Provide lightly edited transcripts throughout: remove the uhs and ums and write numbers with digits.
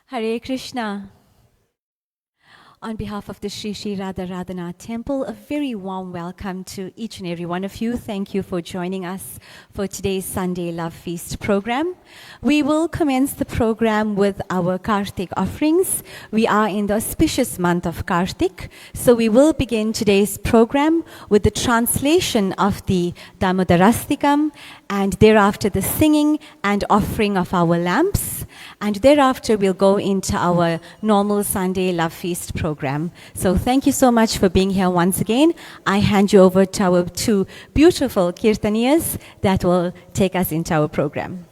Hare Krishna. On behalf of the Sri Sri Radha Radhanath Temple, a very warm welcome to each and every one of you. Thank you for joining us for today's Sunday Love Feast program. We will commence the program with our Kartik offerings. We are in the auspicious month of Kartik, so we will begin today's program with the translation of the Damodarastikam and thereafter the singing and offering of our lamps. And thereafter, we'll go into our normal Sunday Love Feast program. So thank you so much for being here once again. I hand you over to our two beautiful Kirtaniyas that will take us into our program.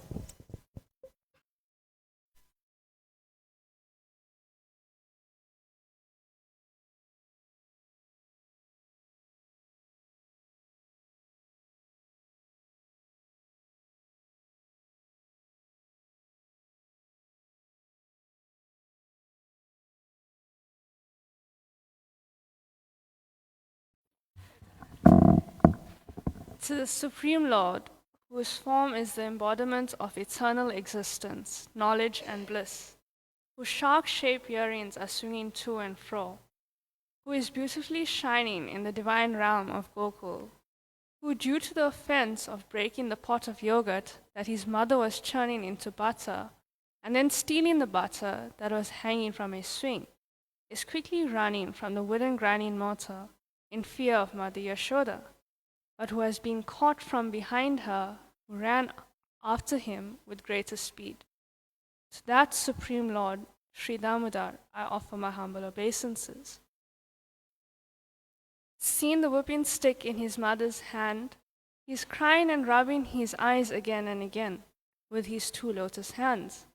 To the Supreme Lord, whose form is the embodiment of eternal existence, knowledge, and bliss, whose shark-shaped earrings are swinging to and fro, who is beautifully shining in the divine realm of Gokul, who, due to the offense of breaking the pot of yogurt that his mother was churning into butter, and then stealing the butter that was hanging from a swing, is quickly running from the wooden grinding mortar in fear of Mother Yashoda, but who has been caught from behind her, who ran after him with greater speed. To that Supreme Lord, Sri Damodar, I offer my humble obeisances. Seeing the whipping stick in his mother's hand, he is crying and rubbing his eyes again and again with his two lotus hands.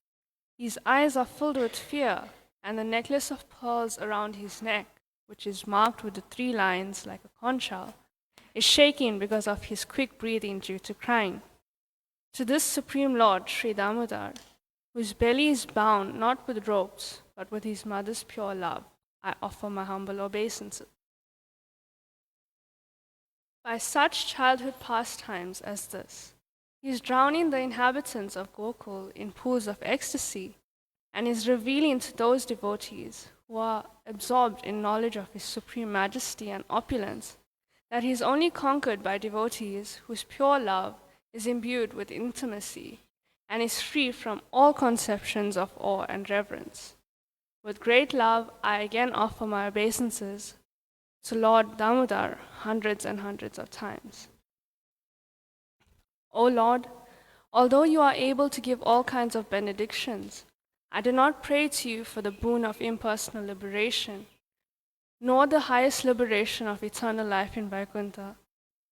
His eyes are filled with fear, and the necklace of pearls around his neck, which is marked with the 3 lines like a conch shell, is shaking because of his quick breathing due to crying. To this Supreme Lord, Sri Damodar, whose belly is bound not with ropes, but with his mother's pure love, I offer my humble obeisances. By such childhood pastimes as this, he is drowning the inhabitants of Gokul in pools of ecstasy and is revealing to those devotees who are absorbed in knowledge of his supreme majesty and opulence that he is only conquered by devotees whose pure love is imbued with intimacy and is free from all conceptions of awe and reverence. With great love, I again offer my obeisances to Lord Damodar hundreds and hundreds of times. O Lord, although you are able to give all kinds of benedictions, I do not pray to you for the boon of impersonal liberation, nor the highest liberation of eternal life in Vaikuntha,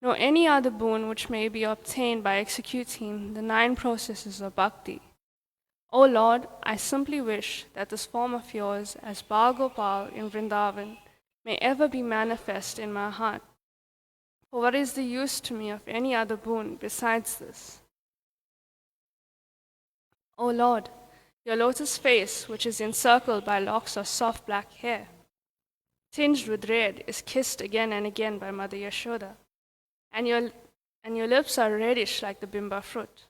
nor any other boon which may be obtained by executing the 9 processes of bhakti. O Lord, I simply wish that this form of yours as Bal Gopal in Vrindavan may ever be manifest in my heart. For what is the use to me of any other boon besides this? O Lord, your lotus face, which is encircled by locks of soft black hair, tinged with red, is kissed again and again by Mother Yashoda, and your lips are reddish like the bimba fruit.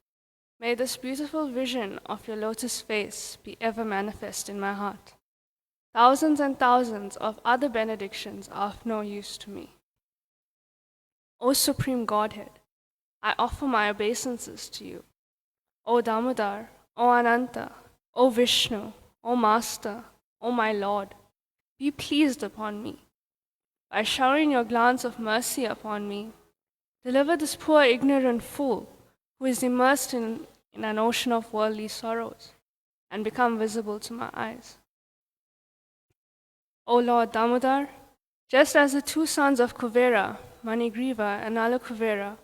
May this beautiful vision of your lotus face be ever manifest in my heart. Thousands and thousands of other benedictions are of no use to me. O Supreme Godhead, I offer my obeisances to you. O Damodar, O Ananta, O Vishnu, O Master, O my Lord, be pleased upon me. By showering your glance of mercy upon me, deliver this poor ignorant fool who is immersed in an ocean of worldly sorrows and become visible to my eyes. O Lord Damodar, just as the 2 sons of Kuvera, Manigriva and Alakuvera,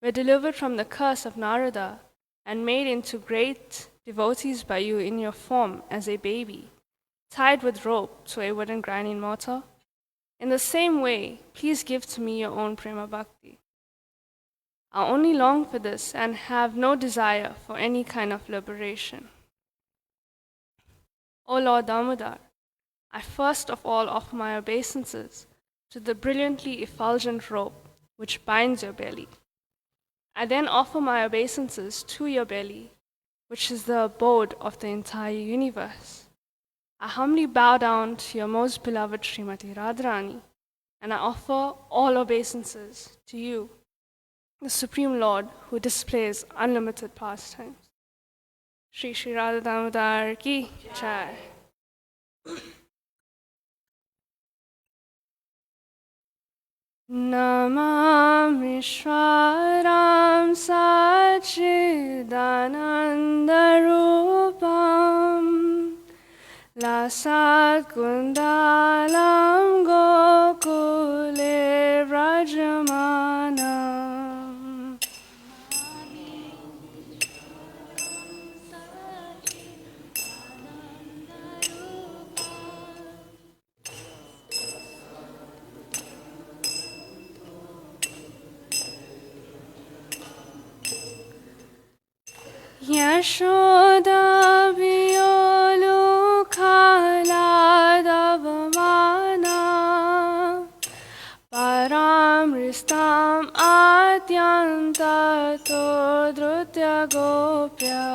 were delivered from the curse of Narada and made into great devotees by you in your form as a baby, tied with rope to a wooden grinding mortar, in the same way, please give to me your own prema bhakti. I only long for this and have no desire for any kind of liberation. O Lord Damodar, I first of all offer my obeisances to the brilliantly effulgent rope which binds your belly. I then offer my obeisances to your belly, which is the abode of the entire universe. I humbly bow down to your most beloved Srimati Radharani, and I offer all obeisances to you, the Supreme Lord who displays unlimited pastimes. Shri Shri Radha Damodar ki Jai. Namami Shwaram Sachidanandarupam Lasat Kundalam Gokule Vrajamanam Yashoda Viyolu Khaladavamana Paramristam Atyanta Todrutya Gopya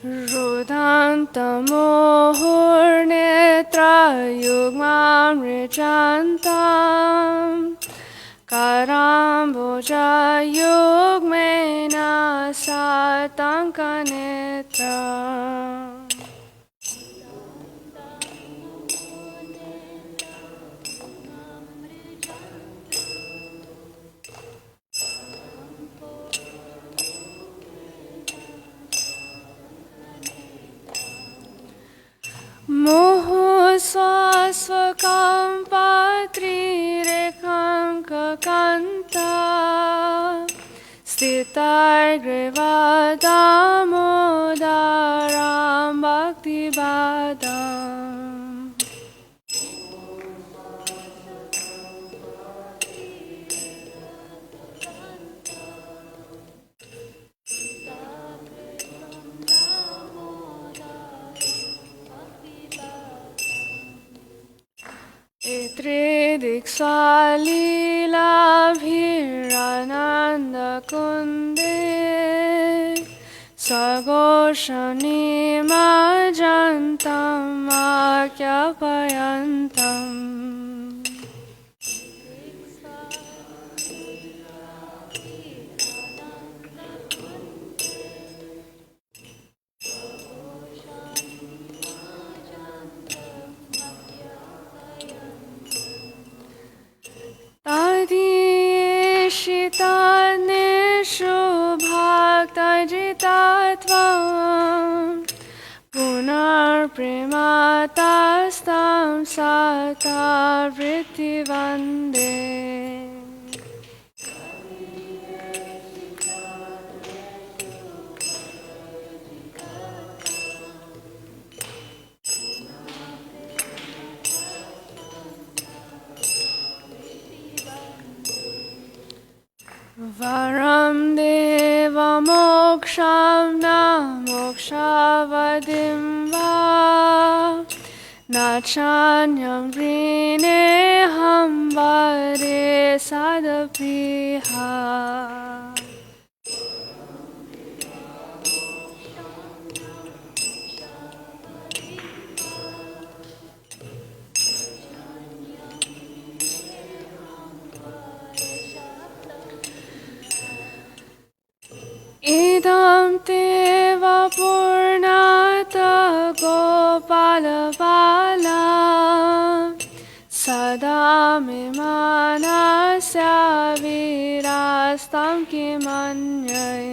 Rudantamohurnetra yugmam rijantam Karamboja yugmena satankanetra Moho swaswakam patri rekam kakanta Stitar grivadamodaram bhaktivadam Etre diksalila bhirananda kunde Sagoshani majantam akyapayantam Tadishitaneshu bhaktajitatvam Punar prematastam sata vritti vande Varam deva moksham na mokshavadim va Nachanyam vrineham vare sadapriha Idam te vapurnata gopalavala Sada me manasya virastam kimanyai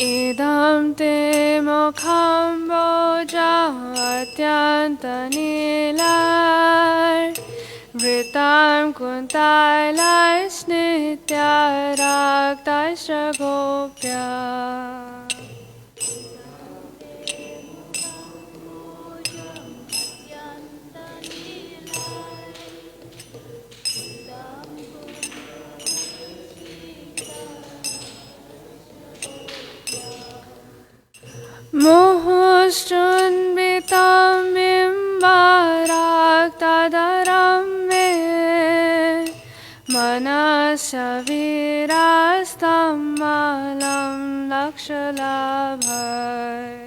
Idam te mokham boja atyanta nilar Vritam kuntailai snitya raktaisra gopya virastam malam lakshalabhai.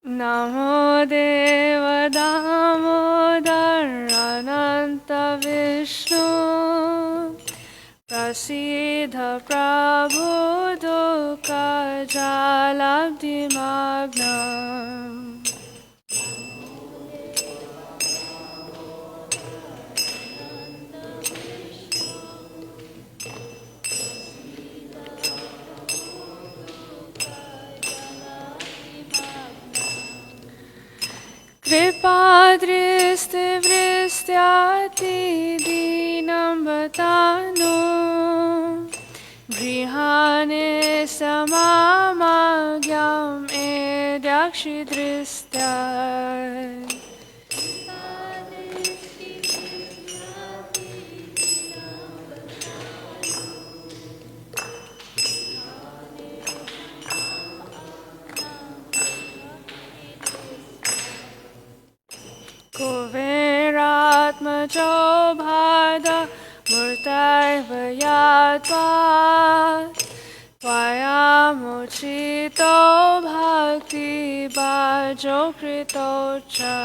Namo Deva Damodar Ananta Vishnu Prasidha Prabhu Dukkha Jalabdhi Magnam. Kripadristi vristyati dinam vatano Grihane samamagyam edyakshidristya. Kuveratmajo bhada murtai vayatva Tvaya mochito bhakti bhajo krito cha.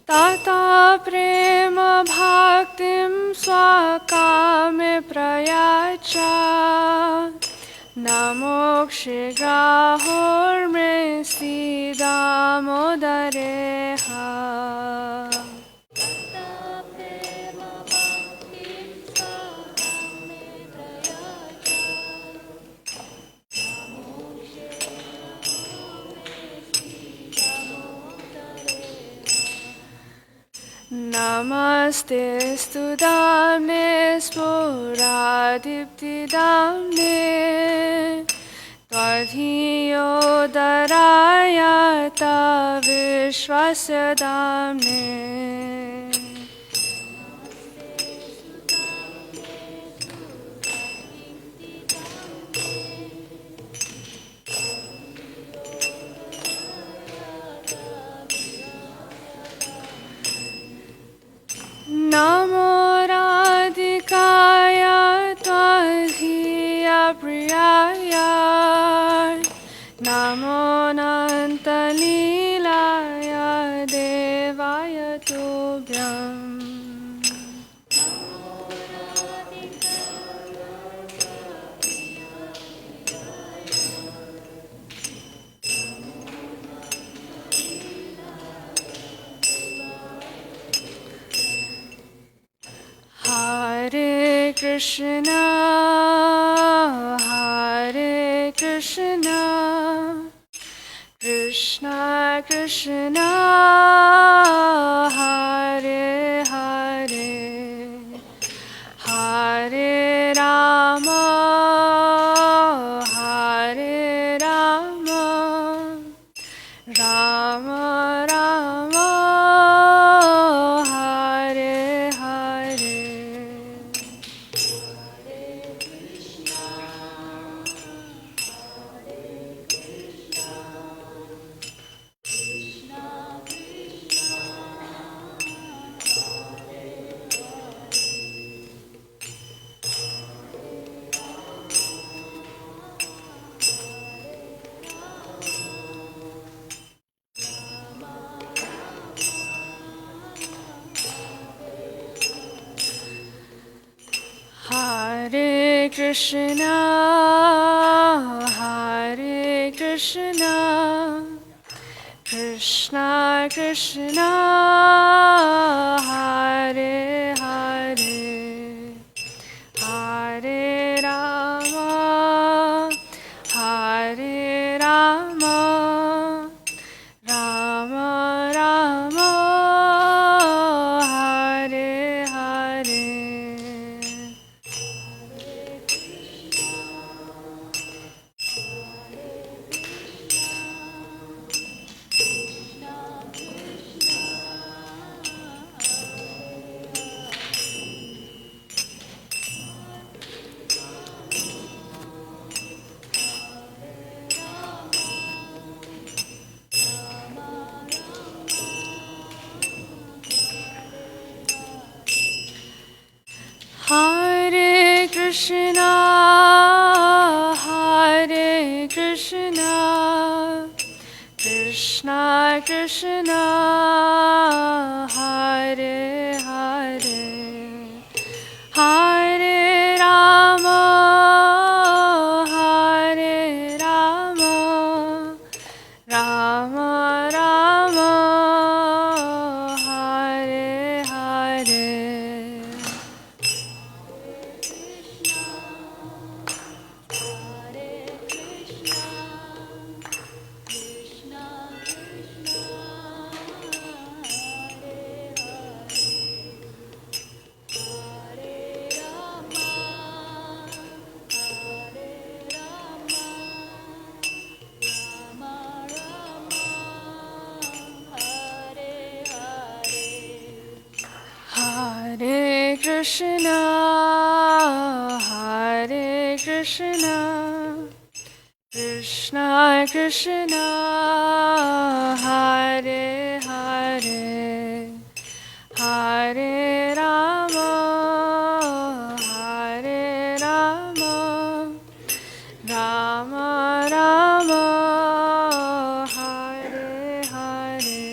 Tata prema bhaktim swakame prayacha Namokshigahor me sidamodareha. Namaste studamne spuradiptidamne Tvadhiyo darayata vishwasya damne. Namo Radhikaya Tvadhiya Priyaya Namo Nantalilaya Devaya Tubhyam. Hare Krishna, Hare Krishna, Krishna Krishna, Hare Hare, Hare Rama, Hare Rama, Rama Rama, Hare Hare. Hare Krishna, Hare Krishna, Krishna Krishna, Hare Hare, Hare Rama, Hare Rama, Rama Rama, Hare Hare. Hare Krishna, Hare Krishna, Krishna Krishna, Hare Hare, Hare Rama, Hare Rama, Rama Rama, Hare Hare. Hare Krishna, Hare Krishna, Krishna Krishna, Hare Hare, Hare Rama, Hare Rama, Rama Rama, Hare Hare.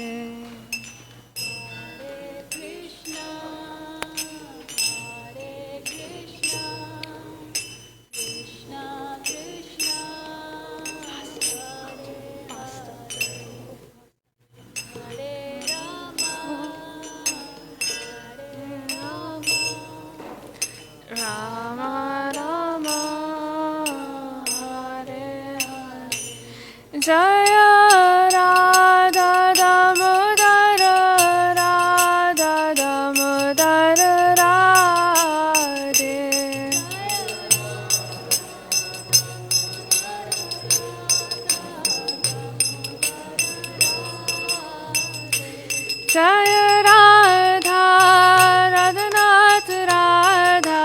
Rama Rama, Hare Hare. Jaya Radha Damodara, Radha Damodara Radhe. Jaya Radha, Radhanath Radha,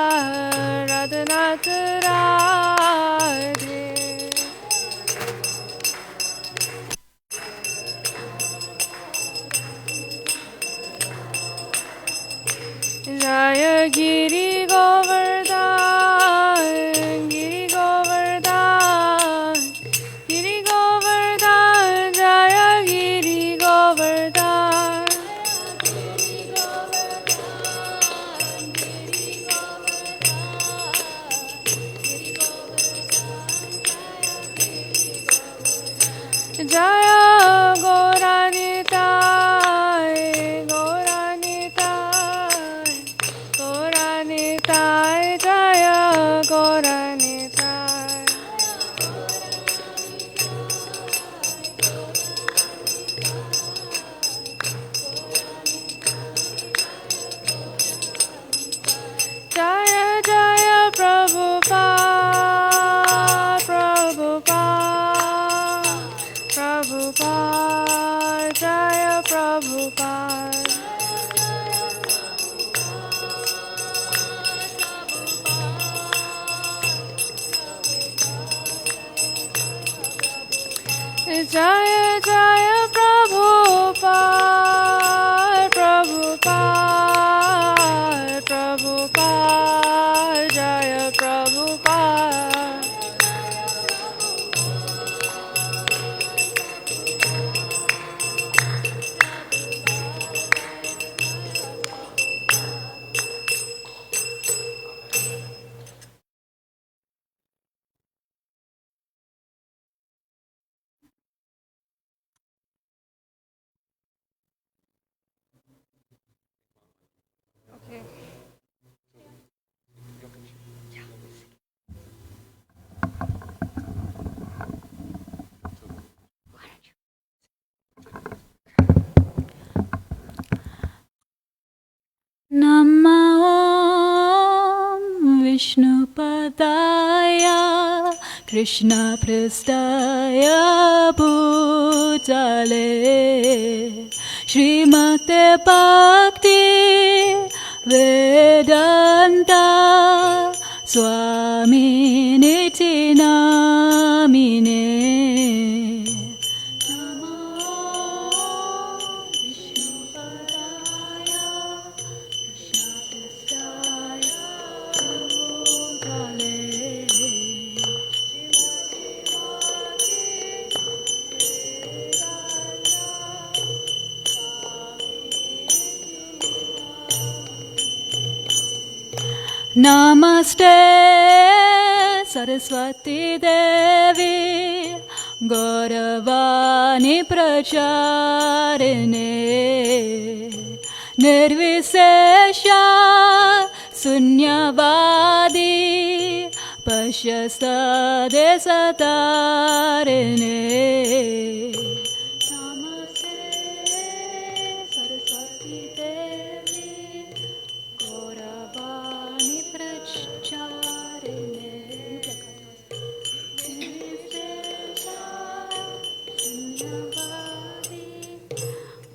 Radhanath Radhe. Jaya Giri Govardhan, Giri Govardhan, Giri Govardhan, Jaya Giri Govardhan. Jaya Gauranitai, Gauranitai, Gauranitai, Jaya Gauranitai. Jaya Jaya Prabhupada, Prabhupada, Prabhupada, Jaya Prabhupada. Jaya Jaya Prabhupada, Prabhupada, Prabhupada, Jaya Prabhupada. Okay. Namo Vishnupadaya Krishna Prastaya Bhutale Srimate Bhakti Vedanta Swami Niti Namine Namaste Saraswati Devi Gauravani Pracharine Nirvisesha Sunyavadi Pashyastade Satarine Namaste Saraswati Devi Gauravani Pracharine Nirvisesha Sunyavadi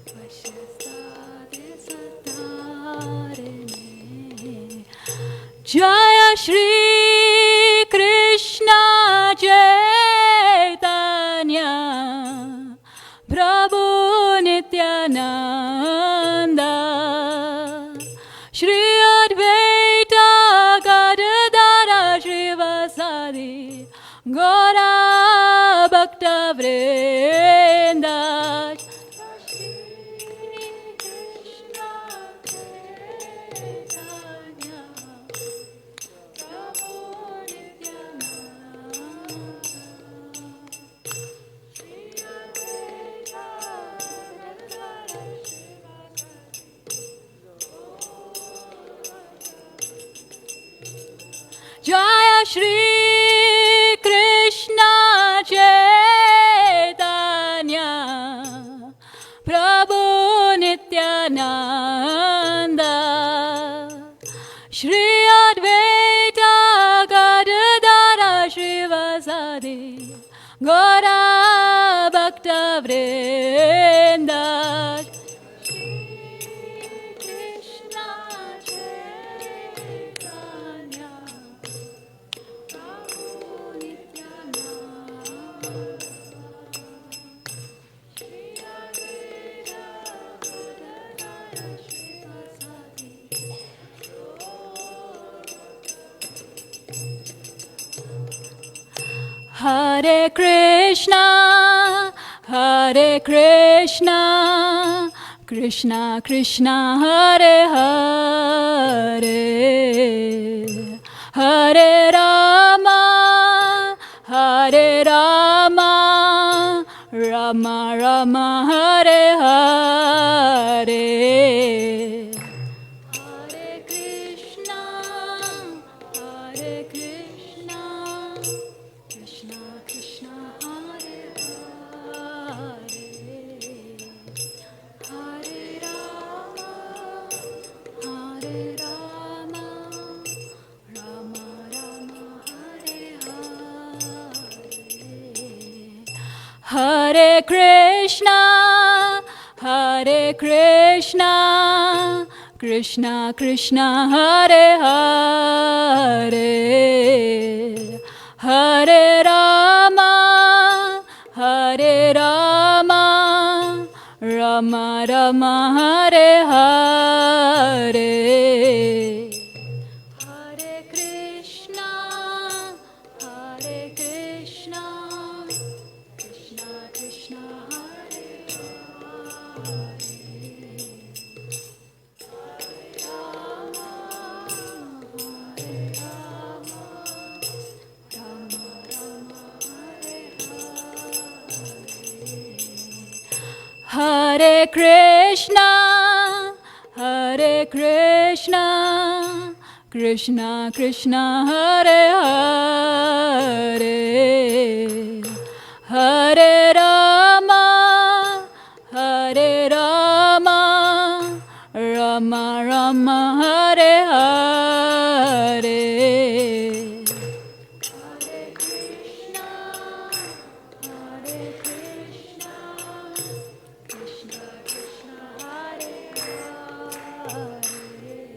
Pashyastade Satarine Jaya Shri Krishna Chaitanya Prabhu Nityananda Shri Advaita Gadadara Srivasadi Gaura Bhakta Vrinda Shri Krishna Chaitanya Prabhu Nityananda Shri Advaita Gadadara Jaya Shri Krishna Chaitanya Prabhu Nityananda Shri Advaita Gadadara Srivasadi Gaura Bhakta Vrinda Shri Krishna Chaitanya Prabhu Nityananda Shri Advaita Gadadara Srivasadi Hare Krishna, Hare Krishna, Krishna Krishna, Hare Hare, Hare Rama, Hare Rama, Rama Rama, Hare Hare. Hare Krishna, Hare Krishna, Krishna Krishna, Hare Hare, Hare Rama, Hare Rama, Rama Rama, Hare Hare. Hare Krishna, Hare Krishna, Krishna Krishna, Hare Hare, Hare Rama, Hare Rama, Rama Rama, Hare Hare. Hare Krishna, Hare Krishna, Krishna Krishna, Hare Hare Krishna, Hare Krishna, Krishna Krishna, Hare Hare, Hare Rama, Hare Rama, Rama Rama, Hare Hare. Hare Krishna, Hare Krishna, Krishna Krishna, Hare Hare,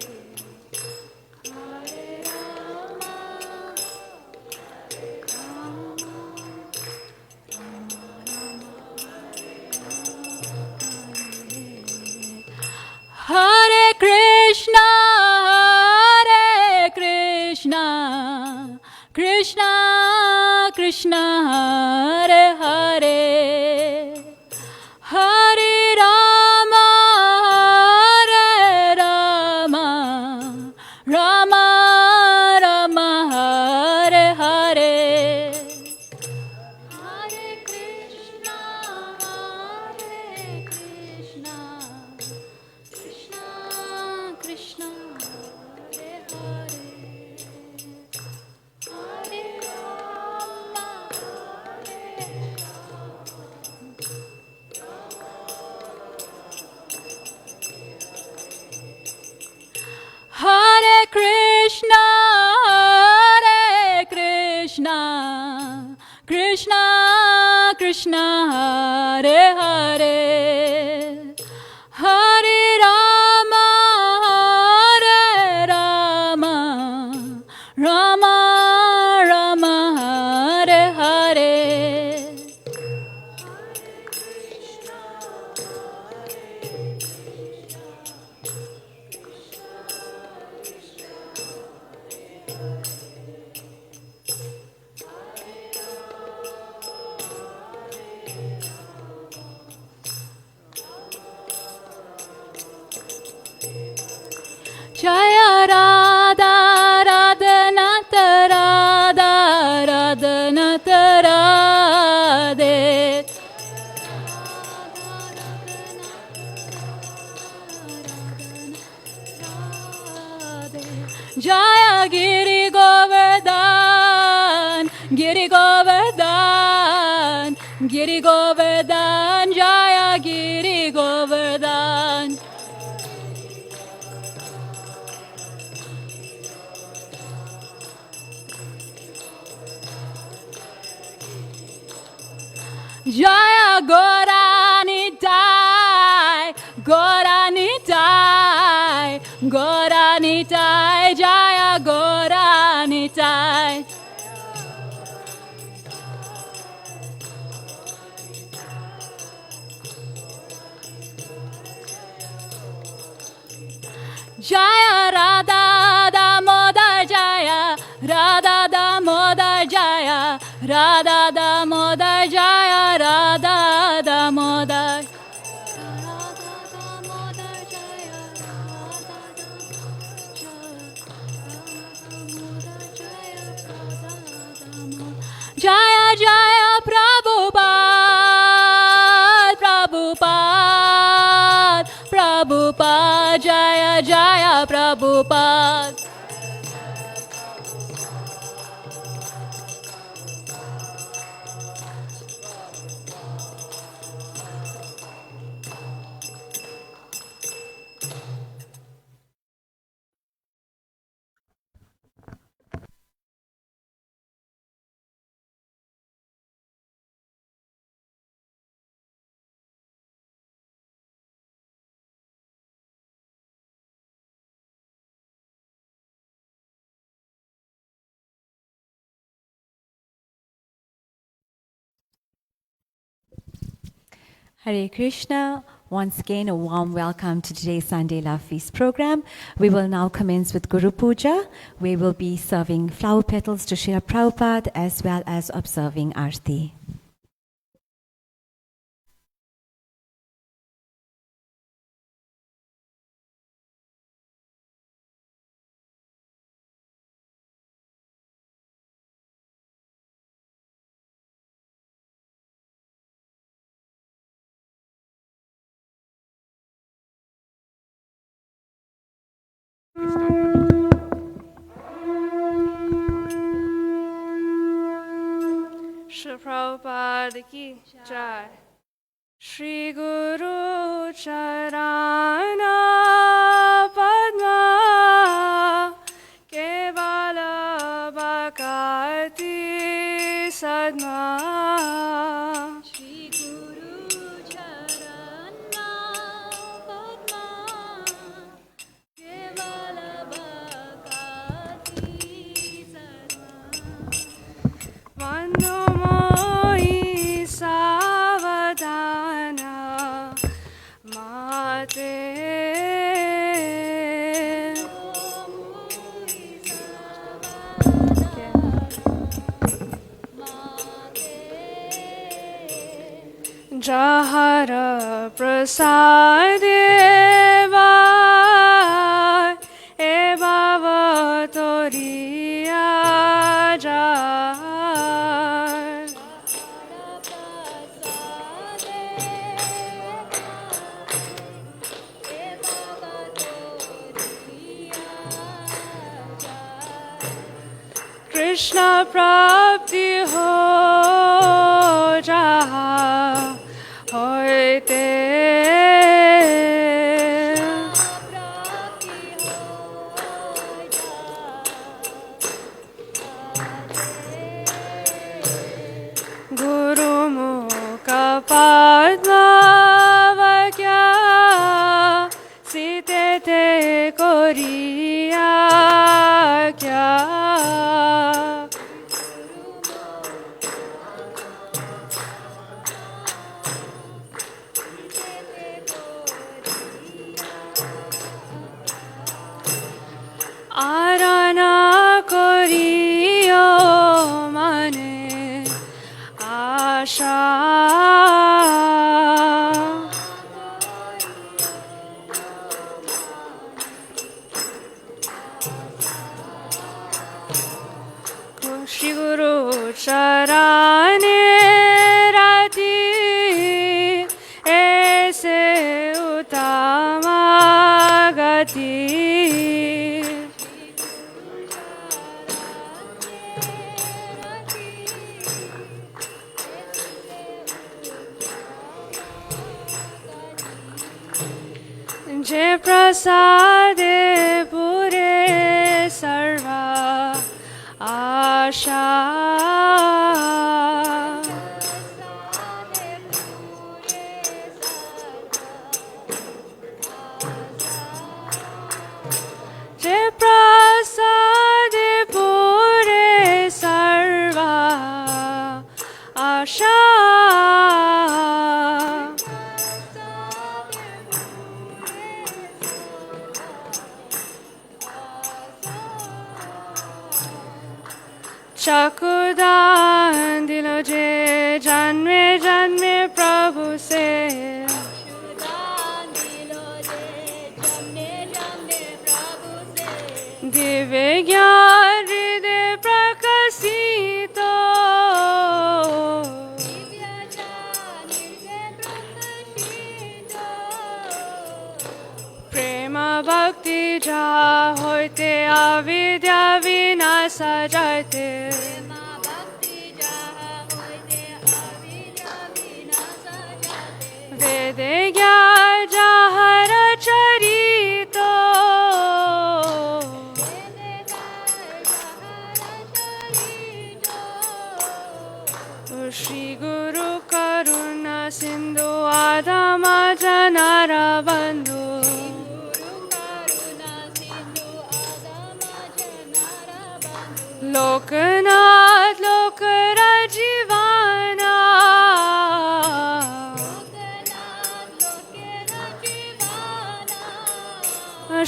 Hare Rama, Hare Rama, Rama Rama, Hare Krishna, Hare Krishna, Krishna Krishna, Hare Hare, Hare Rama, Hare Rama, Rama Krishna, Krishna Krishna, Hare Hare, Hare Rama, Hare Hare Krishna, Hare Krishna, Krishna Krishna, Hare Hare, Hare Rama, Hare Rama, Rama Rama, Hare Hare. Jaya Radha Radha Nata Radha Radha Nata Radhe, Jaya Giri Govardhan, Giri Govardhan, Giri Govardhan, Jaya Giri Govardhan. Jaya Gorani Dai, Gorani Dai, Gorani Dai, Jaya Gorani Dai. Jaya Radha Damodar Jaya, Radha Damodar Jaya, Radha Damodar Jaya, Radha Damodar. Jaya Jaya Prabhupada, Prabhupada, Prabhupada, Jaya Jaya Prabhupada. Hare Krishna. Once again, a warm welcome to today's Sunday Love Feast program. We will now commence with Guru Puja. We will be serving flower petals to Srila Prabhupada as well as observing Aarti. Shri Prabhupada ki jai. Shri Guru Charana Padma Kevala Bhakati Sadma. Shri Guru Charana Padma Kevala Bhakati Sarva. Mano Mohi Savadana Mate. Jahara Prasadeva E Bhava Toriya Jai. Krishna प्राप्ति हो जहाँ होते गुरुमुख पद्मवज्ञा सीते ते Korea क्या आराना chorio मने आशा श्री गुरु चराने राती ऐसे उत्तमा गति जे प्रसादे पूरे सर्वा आशा जे प्रसादे पूरे सर्वा आशा चकुदान दिलो जे जन्मे जन्मे प्रभु से दिव्य ज्ञान हृदय प्रकाशित प्रेम भक्ति जा होते अविद्या विनाश जाते वेद ज्ञान जहर चरित श्री गुरु करुणा सिंधु आधम जनार बंधु लोकनाथ लोक राजीवाना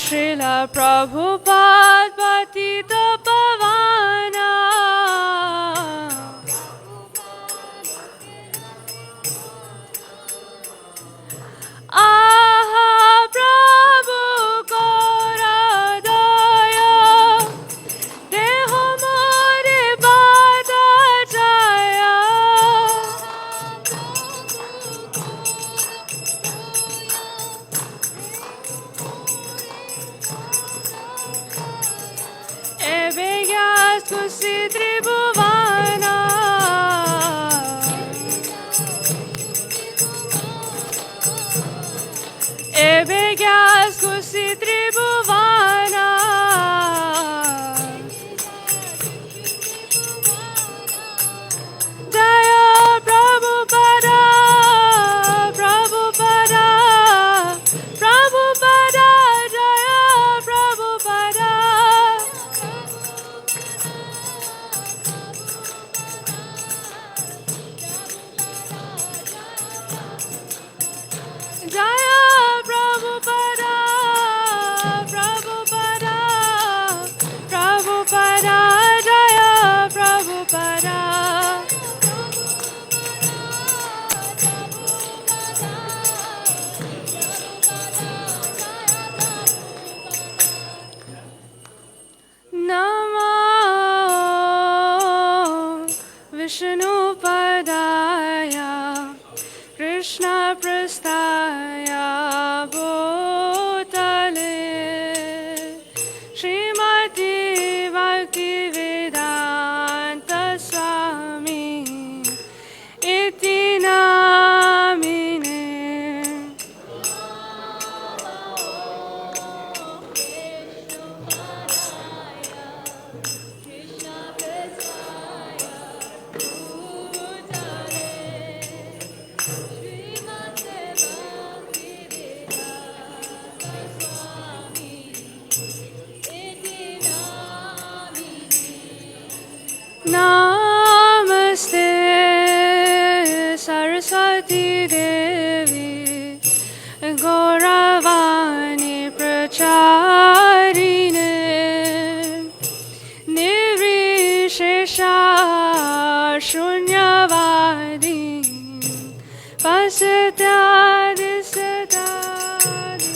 श्रीला प्रभुपाद पतित पवाना आहा प्रभु कोरा दया देह मोरे बाधा जाया एबे ग्यास खुशी त्रिभुवाना एबे ग्यास खुशी त्रिभुवाना जय प्रभुपादा प्रभुपादा प्रभुपादा जय प्रभुपादा जय प्रभुपादा प्रभुपादा प्रभुपादा जय प्रभुपादा नमो विष्णुपदाय कृष्ण प्रस्थाय भूतले श्रीमती भक्ति वेदांत Devi Gauravani Pracharine Nirvishesha Shunyavadi Pasatyadi Sadadi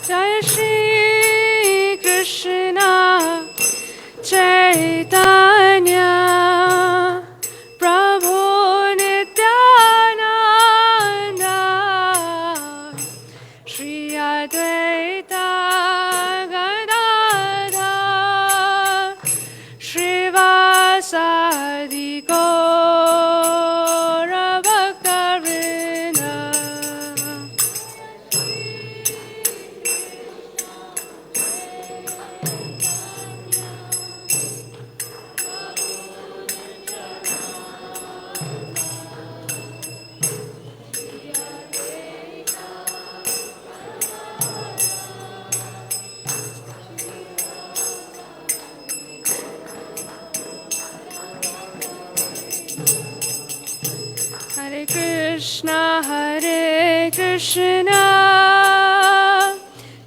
Jai Shri Krishna Chaitanya Prabhu Nityananda Shri Advaita Gadadhar Shrivasadi Gaura Bhaktarinda Hare Krishna,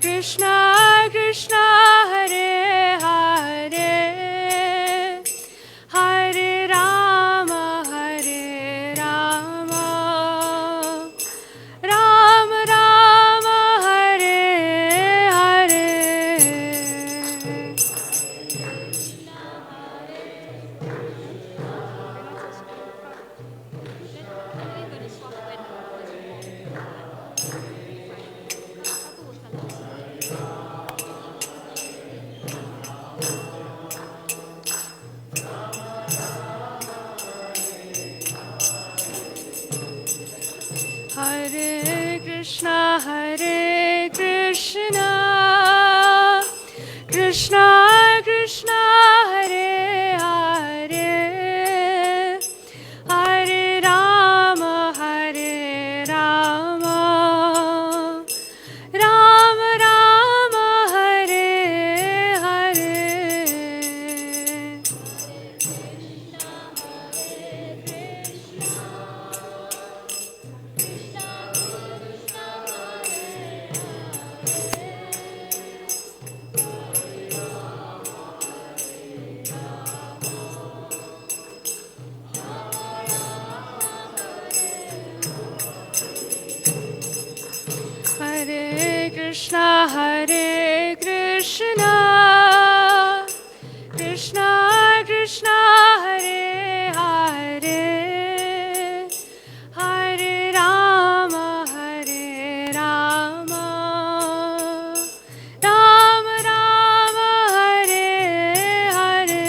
Krishna Krishna, Hare Hare, Hare Rama, Rama Rama, Hare Hare. Hare Krishna, Krishna Krishna, Hare Hare, Hare Rama, Rama Rama, Hare Hare. Hare Krishna, Krishna Krishna, Hare Hare, Hare Rama, Rama Rama, Hare Hare.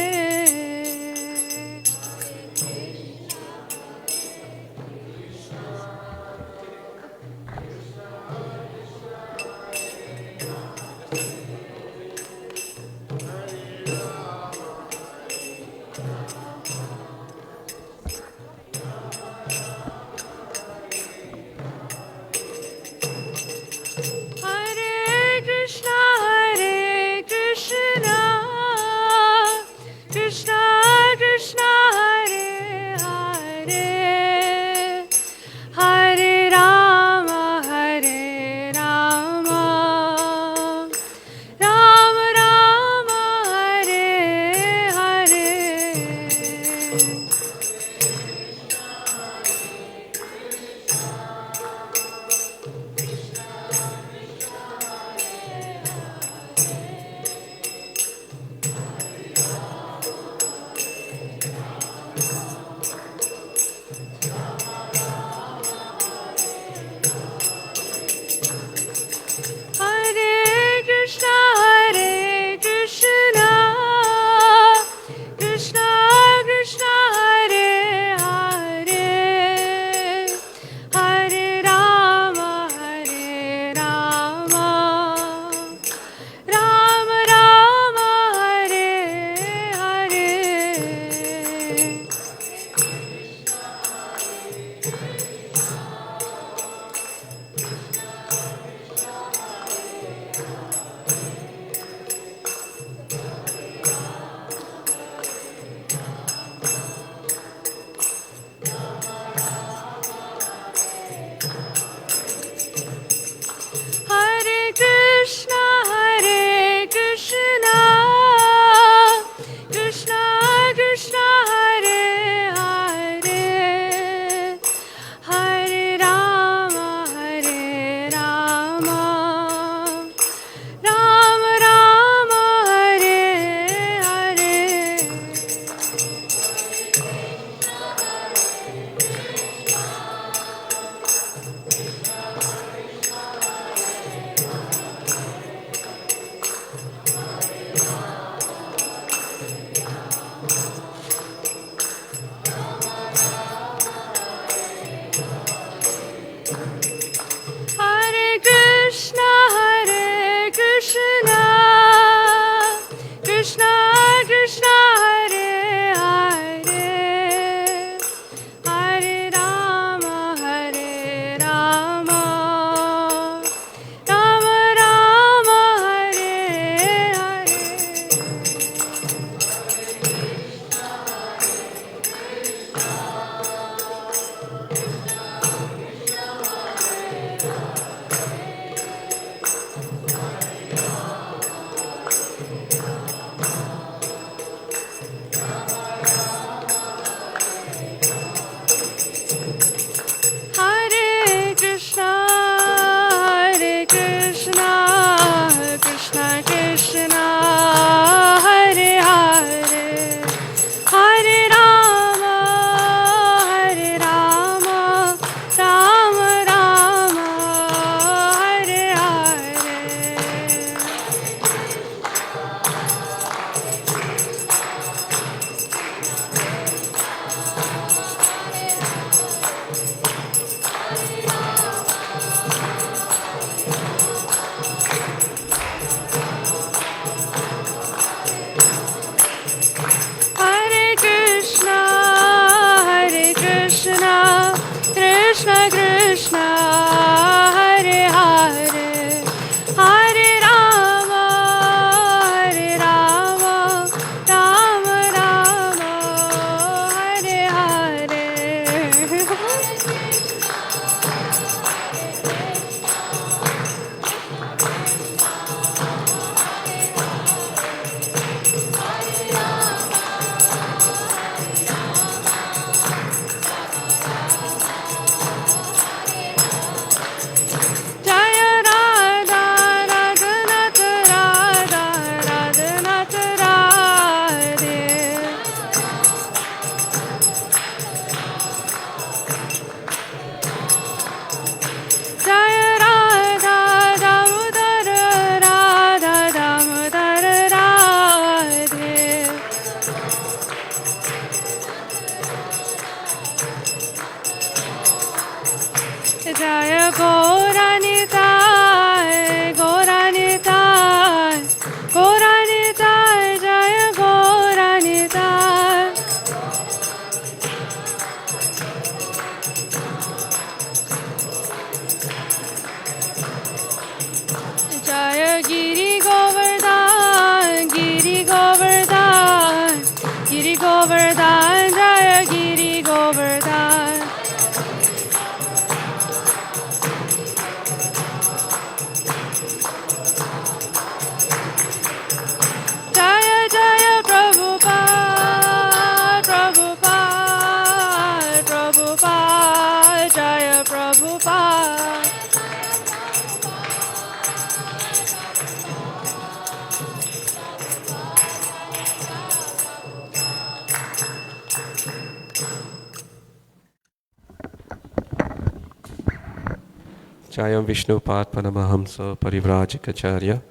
Jayam Vishnu Pad Paramahamsa Parivrajikacharya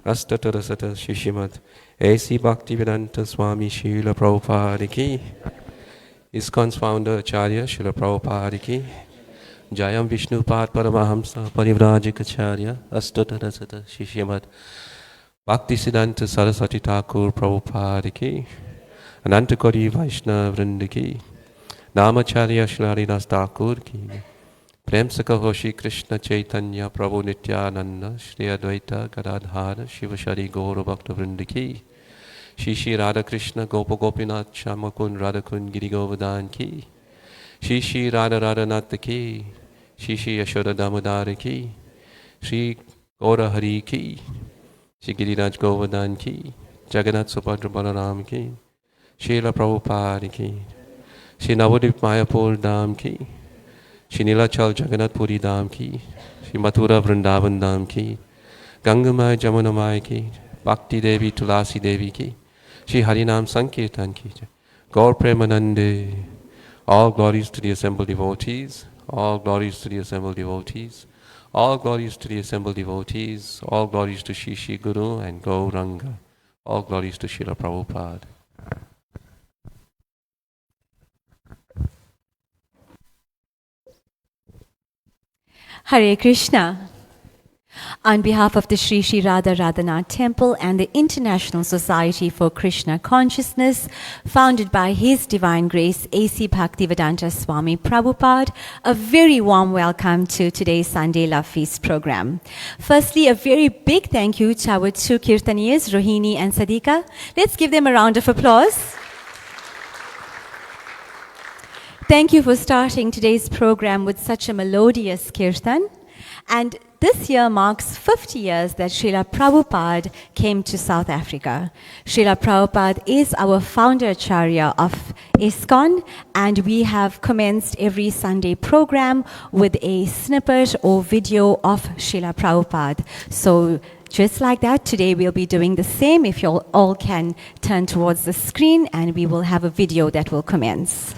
Astatarasata Shishimat A.C. Bhaktivedanta Swami Srila Prabhupada ki, ISKCON's founder Acharya Srila Prabhupada ki, Jayam Vishnu Pad Paramahamsa Parivrajikacharya Astatarasata Shishimat Bhaktisiddhanta Saraswati Thakur Prabhupada ki, Anantakori Vaishnava Vrinda ki, Namacharya Shri Haridas Thakur ki, Prem se kaho Shri Krishna Chaitanya Prabhu Nityananda Shri Advaita Gadadhara Shiva Shari Gaura Bhakta Vrinda ki, Shri Shri Radha Krishna Gopa Gopinath Shamakun Radhakun Giri Govardhan ki, Shri Shri Radha Radhanath ki, Shri Shri Yashoda Damodara ki, Shri Gaura Hari ki, Shri Giriraj Govardhan ki, Jagannath Subhadra Balaram ki, Srila Prabhupada ki, Shri Navadip Mayapur Dham ki, Shri Nilachal Jagannath Puri Dham ki, Shri Mathura Vrindavan Dham ki, Gangamai Jamunamai ki, Bhakti Devi Tulasi Devi ki, Shri Harinam Sankirtan ki, Gaur Premanande, all glories to the assembled devotees, all glories to the assembled devotees, all glories to the assembled devotees, all glories to Shri Shri Guru and Gauranga, all glories to Srila Prabhupada. Hare Krishna. On behalf of the Sri Sri Radha Radhanath Temple and the International Society for Krishna Consciousness, founded by His Divine Grace A.C. Bhaktivedanta Swami Prabhupada, a very warm welcome to today's Sunday Love Feast program. Firstly, a very big thank you to our two Kirtaniyas, Rohini and Sadika. Let's give them a round of applause. Thank you for starting today's program with such a melodious kirtan. And this year marks 50 years that Srila Prabhupada came to South Africa. Srila Prabhupada is our founder Acharya of ISKCON, and we have commenced every Sunday program with a snippet or video of Srila Prabhupada. So just like that, today we'll be doing the same. If you all can turn towards the screen, and we will have a video that will commence.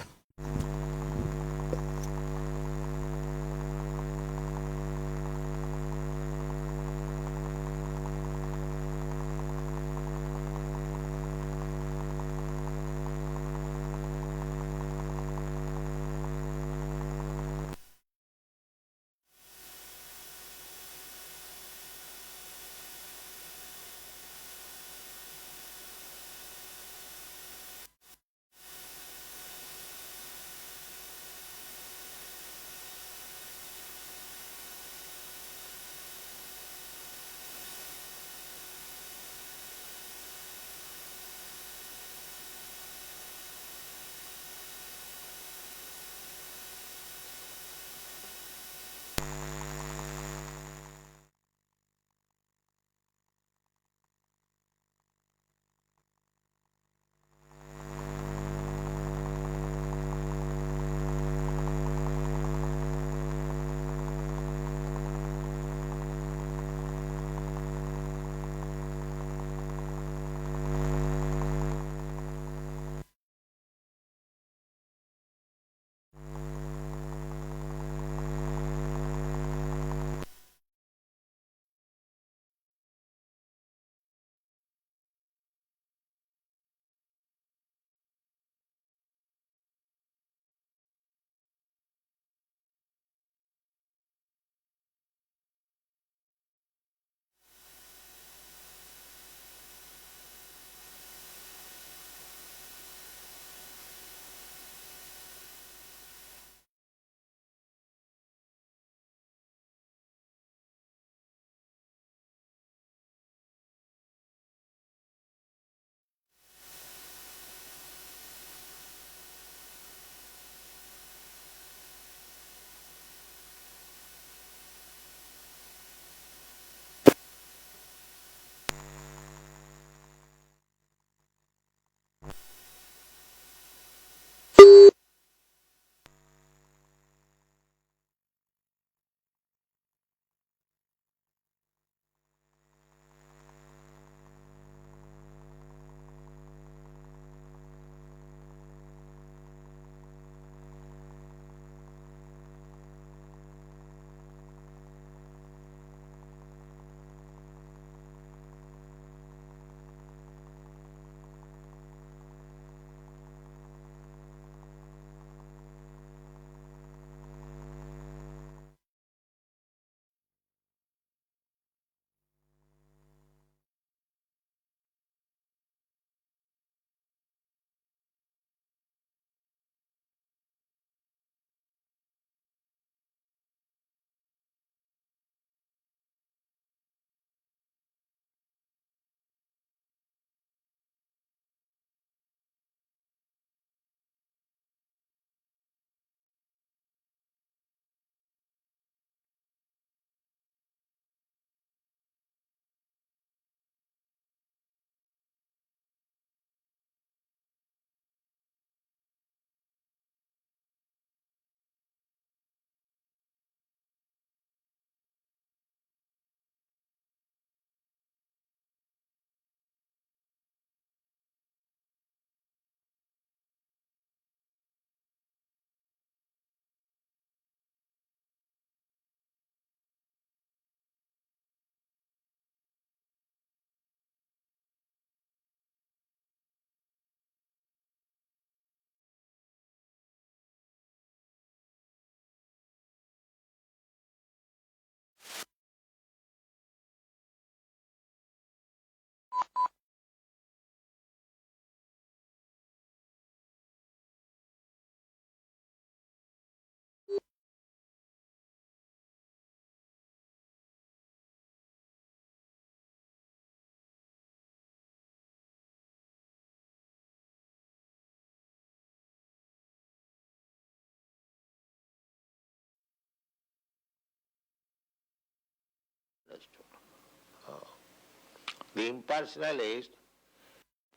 The impersonalist,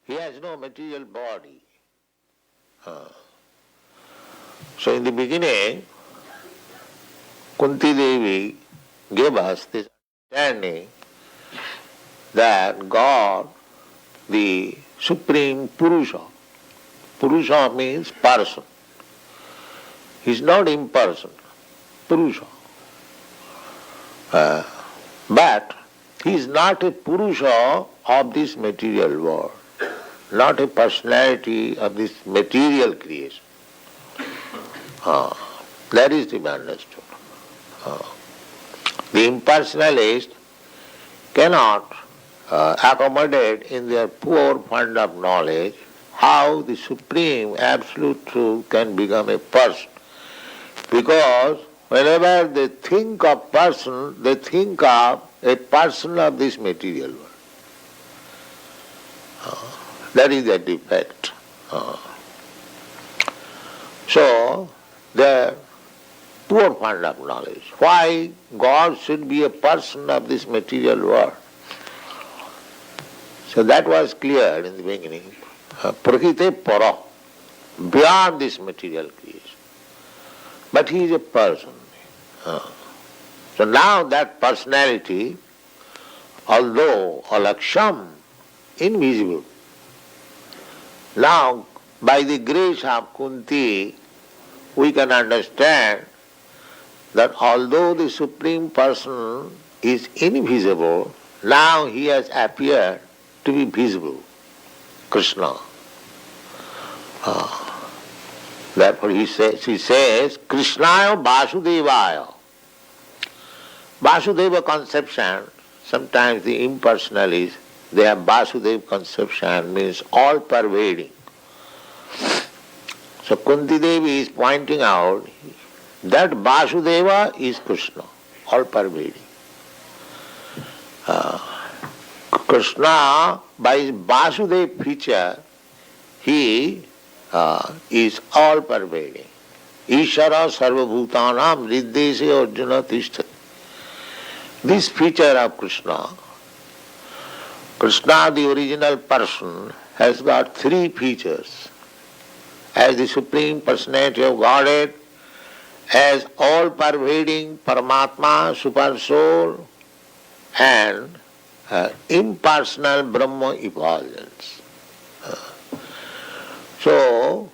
he has no material body. So in the beginning, Kunti Devi gave us this understanding that God, the Supreme Purusha, Purusha means person. He is not impersonal, Purusha. But he is not a Purusha of this material world, not a personality of this material creation. That is to be understood. The impersonalist cannot accommodate in their poor fund of knowledge how the supreme absolute truth can become a person. Because whenever they think of person, they think of a person of this material world. That is the defect. So, the poor fund of knowledge. Why God should be a person of this material world? So that was clear in the beginning. Prakrite para, beyond this material creation. But he is a person. So now that personality, although alaksham, invisible, now by the grace of Kunti, we can understand that although the Supreme Person is invisible, now he has appeared to be visible, Krishna. Therefore she says, Krishnaya Vasudevaya. Vasudeva conception, sometimes the impersonalists, they have Vasudeva conception, means all pervading. So Kunti Devi is pointing out that Vasudeva is Krishna, all pervading. Krishna, by his Vasudeva feature, he is all pervading. Ishara sarvabhutanam riddhese arjuna tishtati. This feature of Krishna, Krishna, the original person, has got three features. As the Supreme Personality of Godhead, as all-pervading Paramatma, Super Soul, and impersonal Brahma effulgence. So,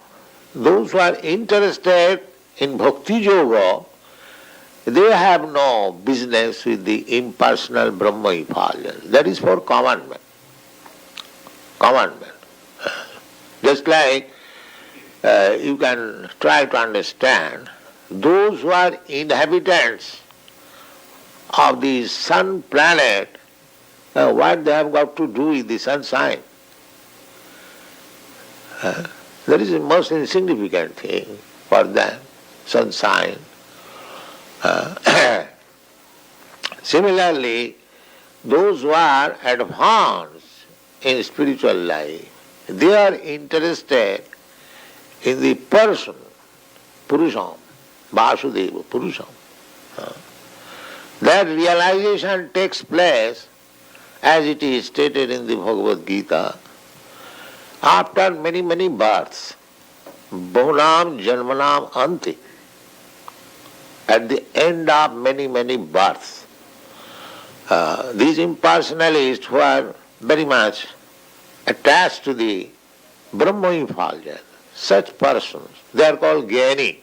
those who are interested in Bhakti Yoga, they have no business with the impersonal Brahma effulgence. That is for common men. Common men. Just like you can try to understand, those who are inhabitants of the sun planet, what they have got to do with the sunshine? That is the most insignificant thing for them, sunshine. Similarly, those who are advanced in spiritual life, they are interested in the person, Purusham, Vasudeva, Purusham. That realization takes place, as it is stated in the Bhagavad Gita, after many, many births. Bahunam janmanam anti. At the end of many, many births. These impersonalists who are very much attached to the Brahma effulgence, such persons, they are called Gyani.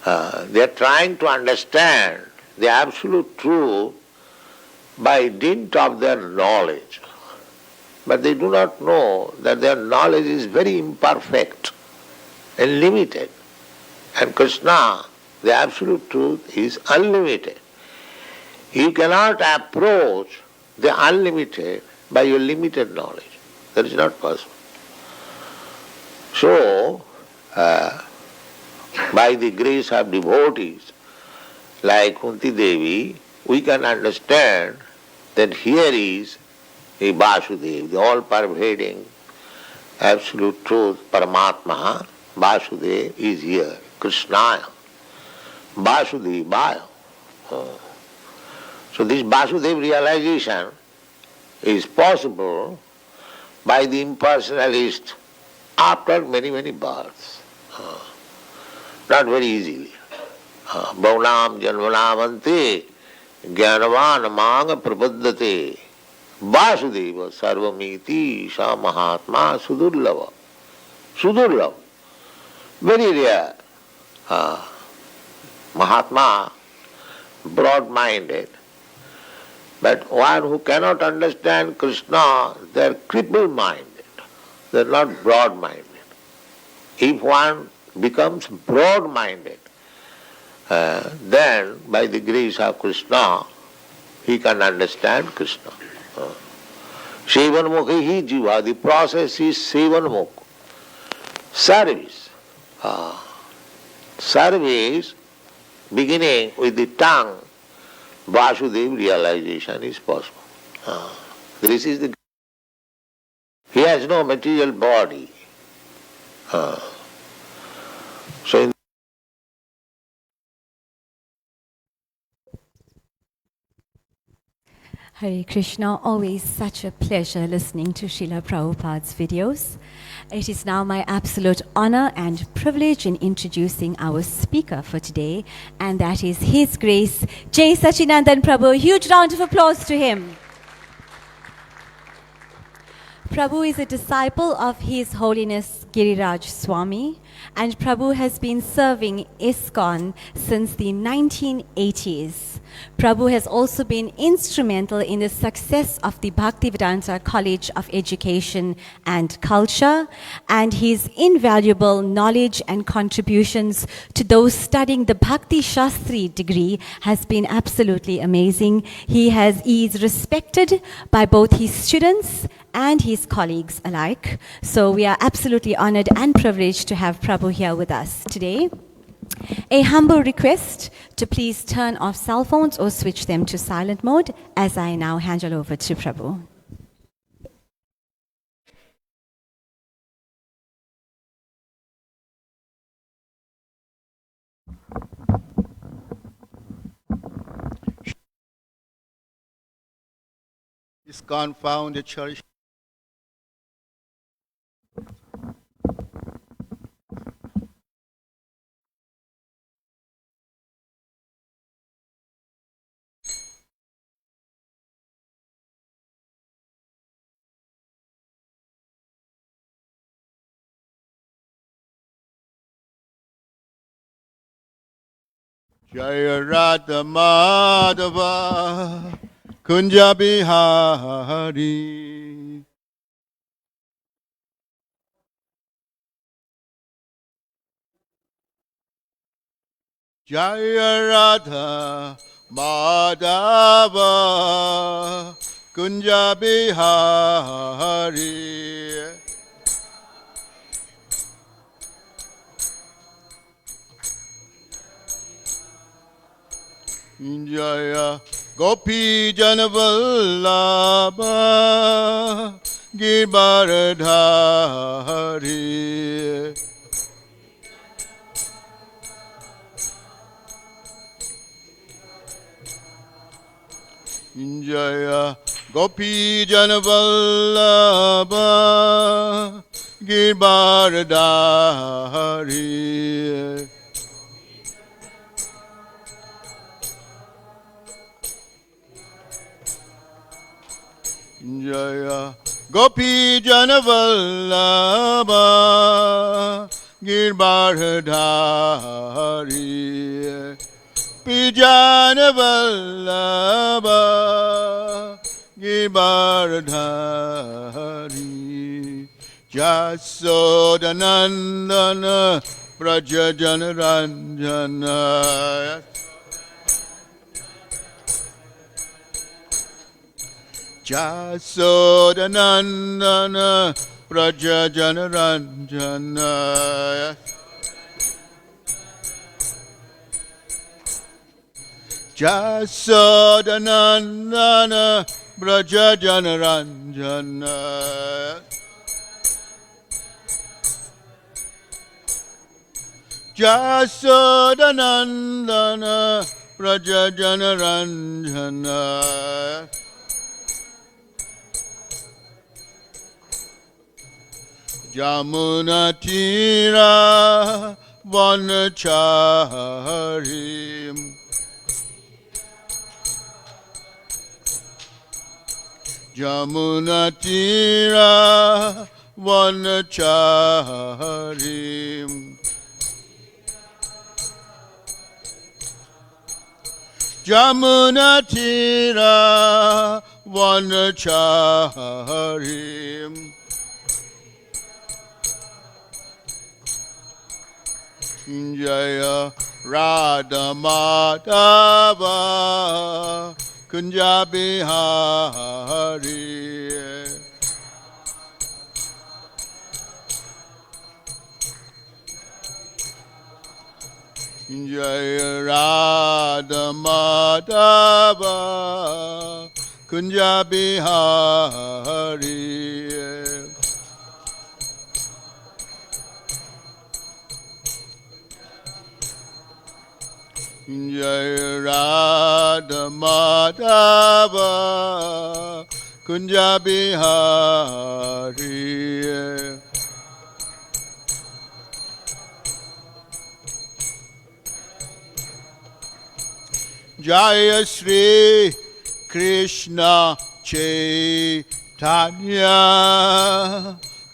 They are trying to understand the absolute truth by dint of their knowledge. But they do not know that their knowledge is very imperfect and limited. And Krishna, the absolute truth, is unlimited. You cannot approach the unlimited by your limited knowledge. That is not possible. So, by the grace of devotees like Kunti Devi, we can understand that here is a Vasudeva, the all-pervading absolute truth, Paramatma. Vasudeva is here, Krishnaya, Vasudevaya. So this Vasudeva realization is possible by the impersonalist after many, many births. Not very easily. Bhavanam janmanam ante jnanavan manga prapaddate Vasudeva sarvamiti sa mahatma sudurlava. Sudurlava. Very rare. Mahatma, broad-minded. But one who cannot understand Krishna, they are cripple-minded. They are not broad-minded. If one becomes broad-minded, then by the grace of Krishna, he can understand Krishna. Sevanmukhi hi jiva, the process is sevanmukh. Service. Service beginning with the tongue, Vasudeva realization is possible. This is the. He has no material body. So in Hare Krishna, always such a pleasure listening to Srila Prabhupada's videos. It is now my absolute honor and privilege in introducing our speaker for today, and that is His Grace, Jaisacinandana Prabhu. Huge round of applause to him. Prabhu is a disciple of His Holiness Giriraj Swami, and Prabhu has been serving ISKCON since the 1980s. Prabhu has also been instrumental in the success of the Bhaktivedanta College of Education and Culture, and his invaluable knowledge and contributions to those studying the Bhakti Shastri degree has been absolutely amazing. He is respected by both his students and his colleagues alike. So we are absolutely honored and privileged to have Prabhu here with us today. A humble request to please turn off cell phones or switch them to silent mode as I now hand it over to Prabhu. ISKCON founded church. Jaya Radha Madhava Kunja Bihari Jaya Radha Madhava Kunja Bihari Jaya Gopi Janavallabha Girbharadhari Jaya Gopi Janavallabha Girbharadhari Jaya Gopi Janavallabha Girbharadhari Pijanavallabha Girbharadhari Jasodanandana Prajajanaranjana Jasodanandana Prajajanaranjana Jasodanandana Prajajanaranjana Jasodanandana Prajajanaranjana Jamuna Tira Vanacharim Jamuna Tira Vanacharim Jamuna Tira Vanacharim Jaya Radha Madhava Kunja Bihari Jaya Radha Madhava Kunja Bihari Jaya Radha Madhava Kunja Bihari Jaya Shri Krishna Chaitanya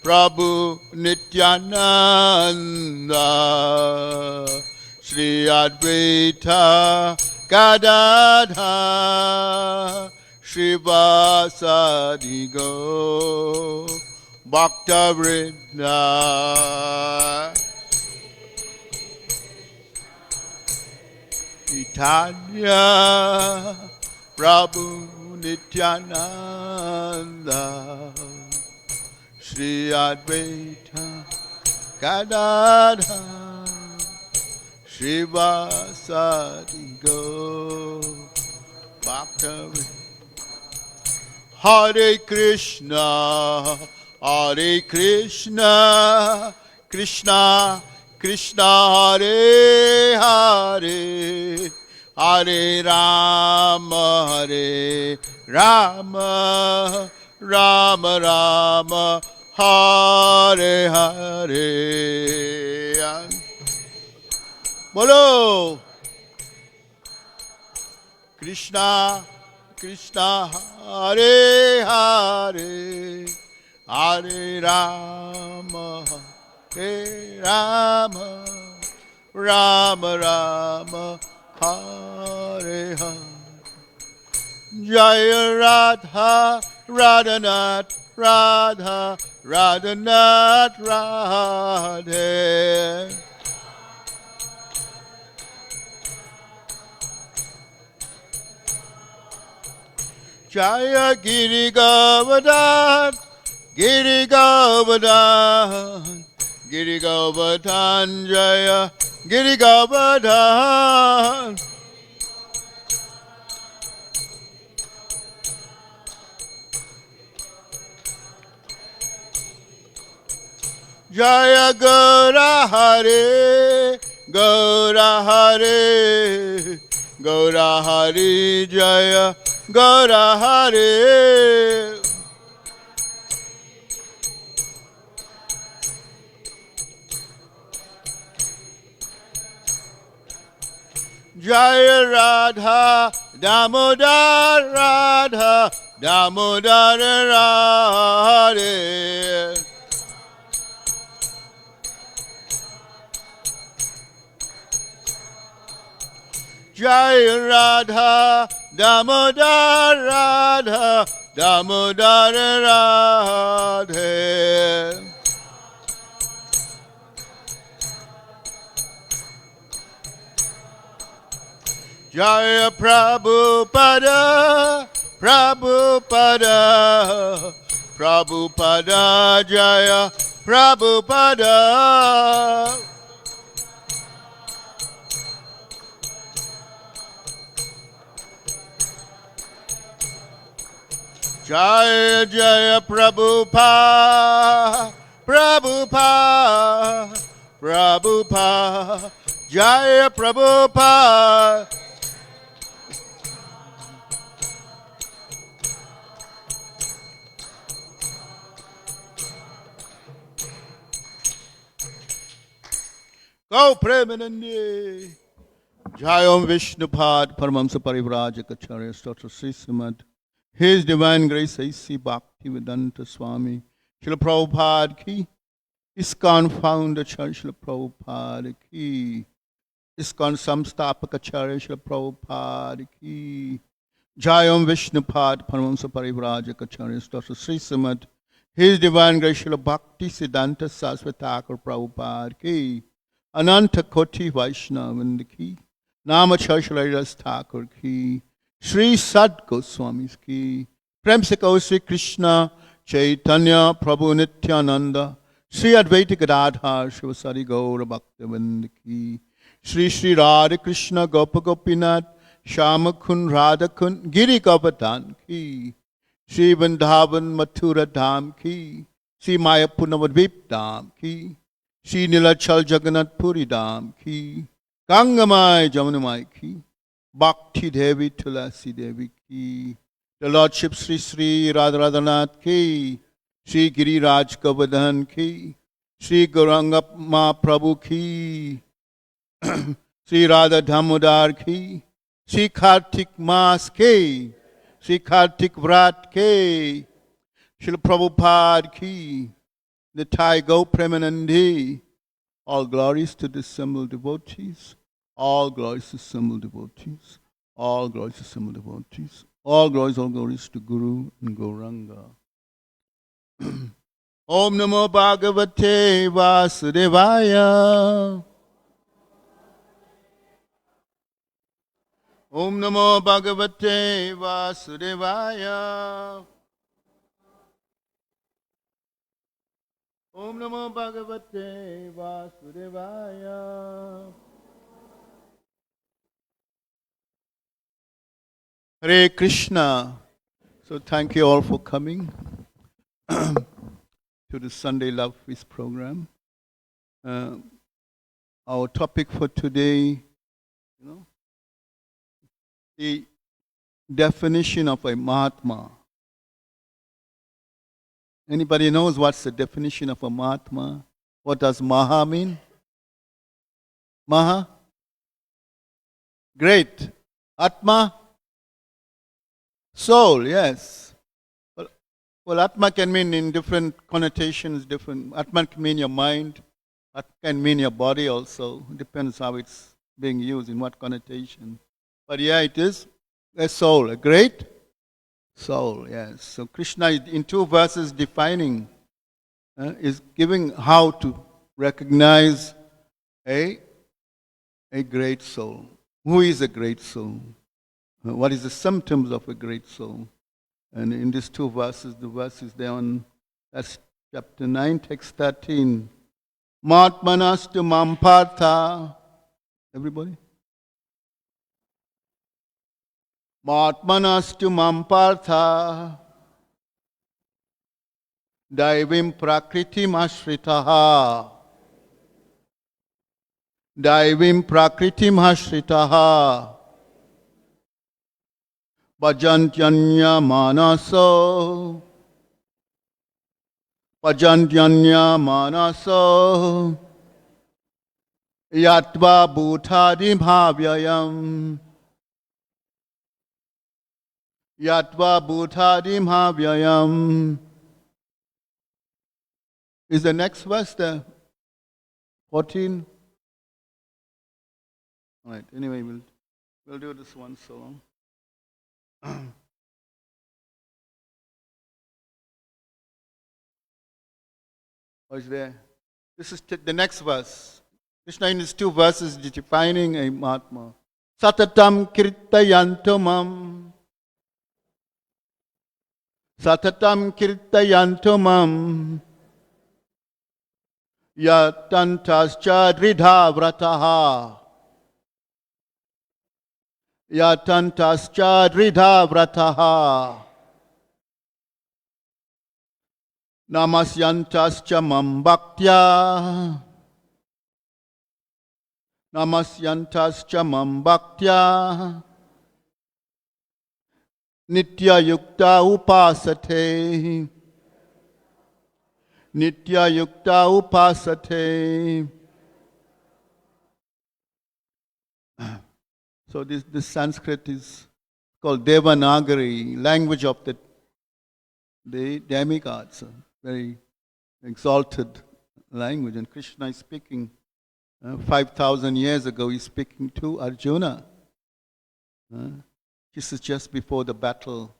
Prabhu Nityananda Shri Advaita Gadadha Shri Vasadi Go Bhakta Vrinda Chaitanya Prabhu Nityananda Shri Advaita Gadadha Shivasadi Go Bhakta Hare Krishna Hare Krishna Krishna Krishna Hare Hare Hare Rama Hare Rama Rama Rama Hare Hare Bolo Krishna Krishna Hare Hare Hare Rama Hare Rama Rama Rama Hare Hare Jaya Radha Radhanath Radha Radhanath Radhe Jaya Giri Govardhan Giri Govardhan Giri Govardhan Jaya Giri Govardhan Jaya Gaura Hare Gaura Hare Gaura Hare Jaya Gaura Hare Jaya Radha Damodar Radha Damodar Radhe Jaya Radha Damodar Radha Damodar Radhe Jaya Prabhupada Prabhupada Prabhupada Jaya Prabhupada Jaya Jaya Prabhupada Prabhupada Prabhupada Jaya Prabhupada Go Premanandi. Jayam Vishnupad Paramamsa Parivrajaka Dr. Sri Srimad. His Divine Grace A.C. Bhaktivedanta Swami Srila Prabhupada ki. ISKCON Founder Srila Prabhupada ki. ISKCON Samstapakacharya Srila Prabhupada ki. Jayam Vishnupad Paramamsa Parivrajaka Dr. Sri Srimad. His Divine Grace Srila Bhakti Siddhanta Saraswati Thakur Prabhupada ki. Ananta Koti Vaishnava ki. Namacharya Ras Thakur ki. Sri Sad Goswamis ki. Prem se kaho Sri Krishna Chaitanya Prabhu Nityananda. Sri Advaita Gadadhar Shivasari Gaura Bhaktivinoda ki. Sri Sri Radha Krishna Gopa Gopinath Shamakun Radhakun Giri Govardhan ki. Sri Vrindavan Mathura Dham ki. Sri Mayapur Navadvip Dham ki. Sri Nilachal Jagannath Puri Dham ki. Gangamai Jamunamai ki. Bhakti Devi Tulasi Devi ki. The Lordship Sri Sri Radharanath ki. Sri Giriraj Govardhan ki. Sri Gauranga Mahaprabhu ki. Sri Radha Damodar ki. Sri Kartik Mas ki. Sri Kartik Vrat ki. Srila Prabhupada ki. Nitai Go Premanandi. All glories to the assembled devotees. All glories to assembled devotees. All glories to assembled devotees. All glories to Guru and Gauranga. Om Namo Bhagavate Vasudevaya. Om Namo Bhagavate Vasudevaya. Om Namo Bhagavate Vasudevaya. Hare Krishna. So thank you all for coming to the Sunday Love Feast program. Our topic for today, the definition of a Mahatma. Anybody knows what's the definition of a Mahatma? What does Maha mean? Maha? Great. Atma? Soul, yes. Well, Atma can mean in different connotations, different. Atma can mean your mind. Atma can mean your body also. It depends how it's being used, in what connotation. But yeah, it is a soul, a great soul, yes. So Krishna is in two verses defining, is giving how to recognize a great soul. Who is a great soul? What is the symptoms of a great soul? And in these two verses, the verses there on, that's chapter 9, text 13. Matmanastu mampartha. Everybody? Matmanastu mampartha. Daivim prakritim ashritaha. Daivim prakritim ashritaha. Bhajantyanya manaso. Bhajantyanya manaso. Yatva bhutadi bhavyayam. Yatva bhutadi bhavyayam. Is the next verse there? 14? All right, anyway, we'll do this one so. What is there? This is the next verse. Krishna in his two verses defining a Mahatma. Satatam kirtayantumam. Satatam kirtayantumam. Yatantascha dridha vrataha. Yatantascha dridha vrataha. Namasyantascha mam bhaktya. Namasyantascha mam bhaktya. Nitya yukta upasate. Nitya yukta upasate. So this Sanskrit is called Devanagari, language of the demigods, a very exalted language. And Krishna is speaking 5,000 years ago, he's speaking to Arjuna. This is just before the battle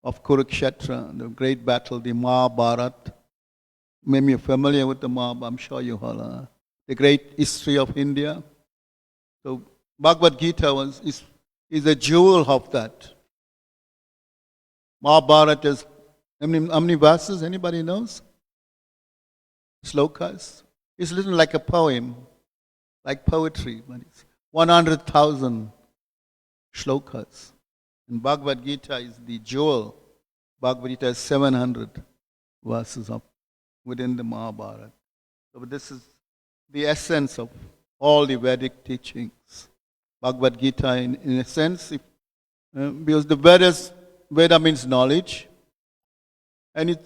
of Kurukshetra, the great battle, the Mahabharata. Maybe you're familiar with the Mahabharata, I'm sure you all are. The great history of India. So Bhagavad Gita is a jewel of that. Mahabharata is, how many verses, anybody knows? Slokas. It's written like a poem, like poetry, but it's 100,000 shlokas. And Bhagavad Gita is the jewel. Bhagavad Gita has 700 verses within the Mahabharata. So this is the essence of all the Vedic teachings. Bhagavad Gita, in a sense, because the Veda means knowledge, and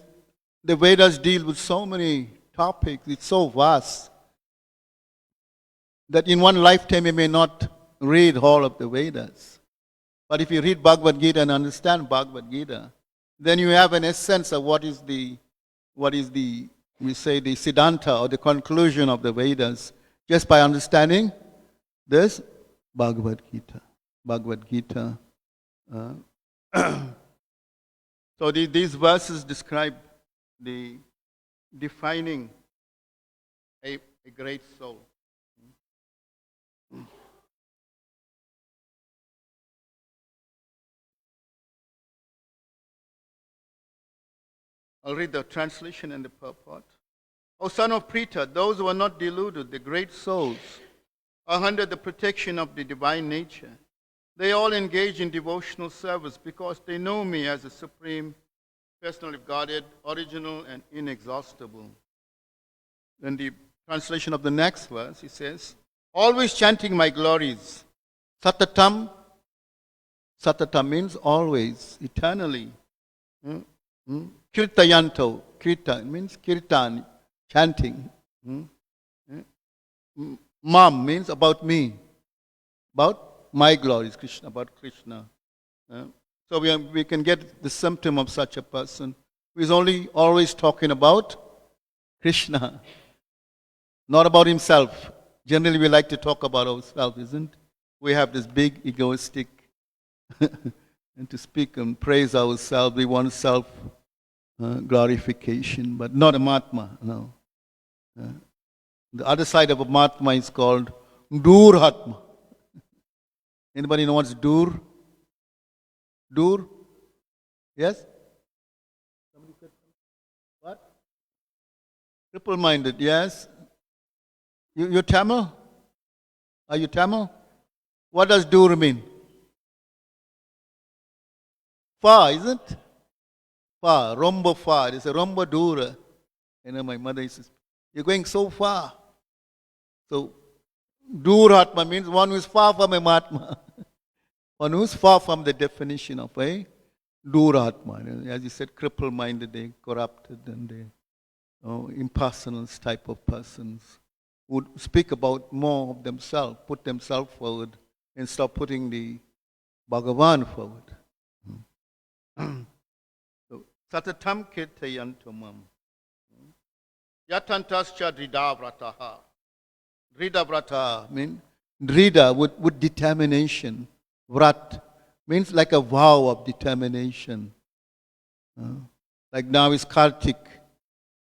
the Vedas deal with so many topics, it's so vast, that in one lifetime you may not read all of the Vedas. But if you read Bhagavad Gita and understand Bhagavad Gita, then you have an essence of what is the we say the Siddhanta or the conclusion of the Vedas, just by understanding this Bhagavad Gita. Bhagavad Gita. So these verses describe the defining a great soul. I'll read the translation and the purport. O son of Pritha, those who are not deluded, the great souls, are under the protection of the divine nature. They all engage in devotional service because they know me as the supreme, personally guarded, original, and inexhaustible. Then the translation of the next verse, he says, always chanting my glories. Satatam. Satatam means always, eternally. Kirtayanto. Kirtan means kirtan, chanting. Mam means about me. About my glories, Krishna, about Krishna. So we can get the symptom of such a person who is only always talking about Krishna, not about himself. Generally, we like to talk about ourselves, isn't it? We have this big egoistic, and to speak and praise ourselves, we want self glorification, but not a Mahatma, no. The other side of a Mahatma is called Durhatma. Anybody know what's Dur? Dur? Yes? Somebody said what? Triple-minded, yes. You're Tamil? Are you Tamil? What does Dur mean? Far, isn't it? Far, rombo far. It's a rombo dura. My mother says, you're going so far. So, Duratma means one who is far from a Mahatma. One who is far from the definition of a Duratma. As you said, cripple-minded, they corrupted, and they impersonal type of persons would speak about more of themselves, put themselves forward, and stop putting the Bhagavan forward. Satatam kirtayantumam. Yatantascha dridavrataha. Dridavrata means drida with determination. Vrat means like a vow of determination. Like now is Kartik,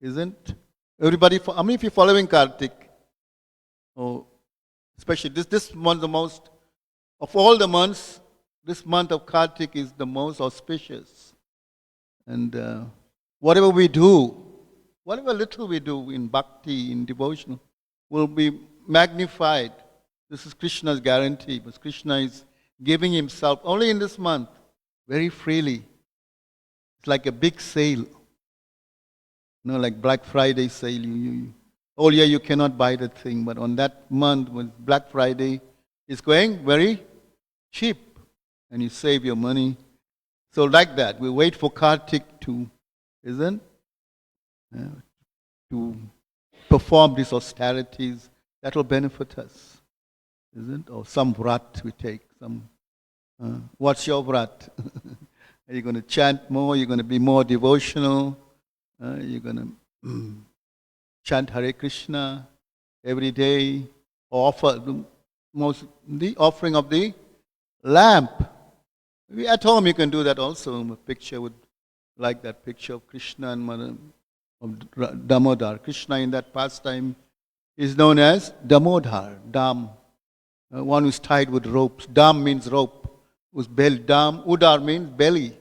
isn't? Everybody, how many of you following Kartik? Oh, especially this month, the most of all the months, this month of Kartik is the most auspicious. And whatever we do, whatever little we do in bhakti, in devotion, will be magnified. This is Krishna's guarantee, because Krishna is giving himself only in this month, very freely. It's like a big sale. Like Black Friday sale. All year you cannot buy that thing, but on that month, when Black Friday is going very cheap, and you save your money. So like that, we wait for Kartik to perform these austerities that will benefit us. isn't it? Or some vrat we take. What's your vrat? Are you going to chant more? You're going to be more devotional? You're going to chant Hare Krishna every day? Or offer the offering of the lamp. At home you can do that also. A picture would like that picture of Krishna and Mother of Damodar. Krishna in that pastime is known as Damodar, Dam, one who's tied with ropes. Dam means rope, whose belly. Dam, Udar means belly.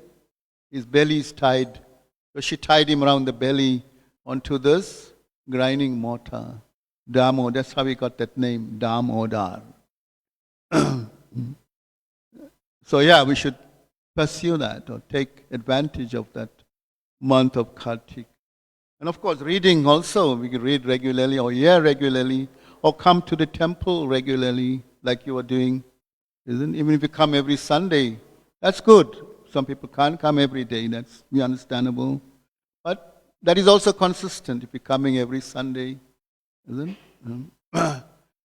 His belly is tied. So she tied him around the belly onto this grinding mortar. Damo, that's how he got that name, Damodar. So yeah, we should pursue that or take advantage of that month of Kartik. And of course, reading also, we can read regularly or hear regularly or come to the temple regularly like you are doing. Even if you come every Sunday, that's good. Some people can't come every day, that's understandable. But that is also consistent if you're coming every Sunday, isn't it?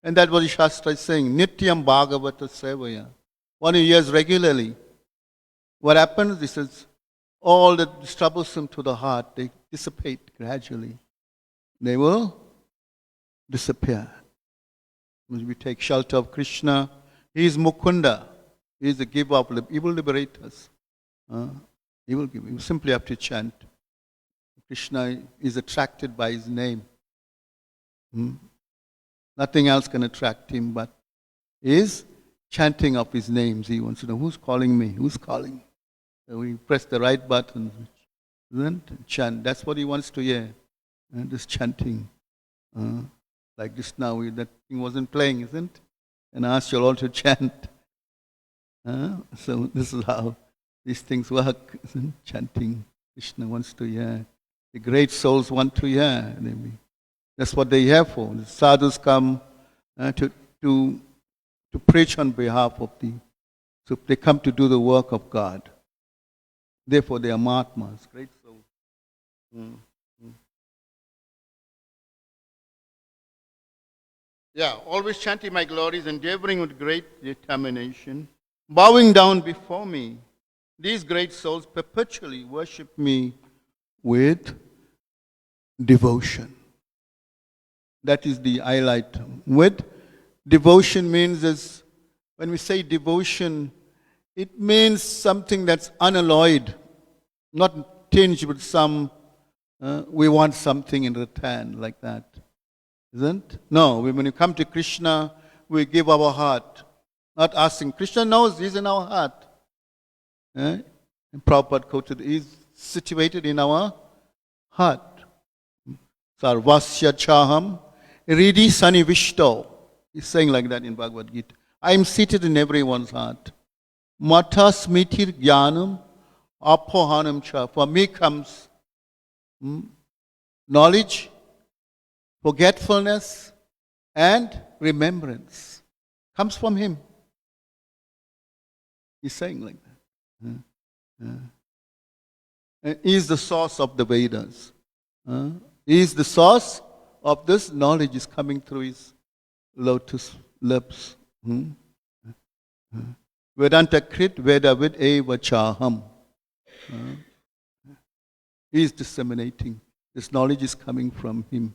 And that's what the Shastra is saying, Nityam Bhagavata Sevaya. One who hears regularly. What happens? This is all that is troublesome to the heart, they dissipate gradually. They will disappear. When we take shelter of Krishna, he is Mukunda. He is the giver of he will liberate us. He will give. You simply have to chant. Krishna is attracted by his name. Nothing else can attract him but his chanting of his names. He wants to know who's calling me, who's calling. So we press the right button, then chant. That's what he wants to hear. This chanting. Like this now, that thing wasn't playing, isn't it? And I asked you all to chant. So this is how these things work, isn't it? Chanting. Krishna wants to hear. The great souls want to hear. That's what they're here for. The sadhus come to preach on behalf of so they come to do the work of God. Therefore they are Mahatmas, great souls. Yeah, always chanting my glories, endeavoring with great determination, bowing down before me. These great souls perpetually worship me with devotion. That is the highlight. With devotion means is, when we say devotion, it means something that's unalloyed, not tinged with some, we want something in return like that. Isn't? No, when you come to Krishna, we give our heart, not asking. Krishna knows he's in our heart. And Prabhupada quoted, he's situated in our heart. Sarvasya chaham ridi sanivishto. He's saying like that in Bhagavad Gita. I am seated in everyone's heart. Mata smitir jnanam apohanam cha. For me comes knowledge, forgetfulness, and remembrance. Comes from him. He's saying like that. And he is the source of the Vedas. He is the source of this knowledge is coming through his lotus lips. Vedanta krit vedavid eva chaham. He is disseminating. This knowledge is coming from him.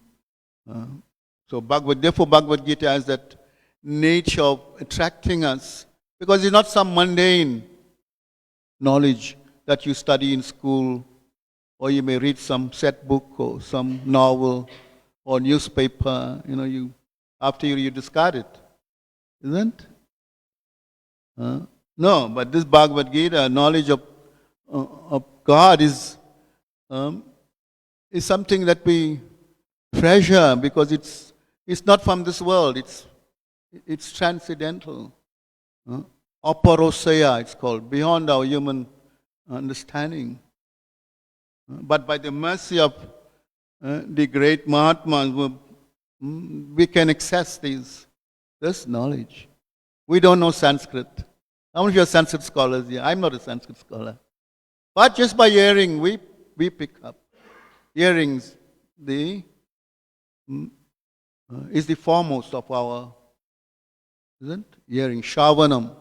Therefore Bhagavad Gita has that nature of attracting us, because it's not some mundane knowledge that you study in school, or you may read some set book or some novel or newspaper, after you discard it. Isn't? No, but this Bhagavad Gita, knowledge of God is something that we treasure, because it's not from this world, it's transcendental. Aparosaya, it's called, beyond our human understanding. But by the mercy of the great Mahatmas, we can access this knowledge. We don't know Sanskrit. How many of you are Sanskrit scholars here? I'm not a Sanskrit scholar. But just by hearing, we pick up. Hearings is the foremost of our isn't it? Hearing. Shravanam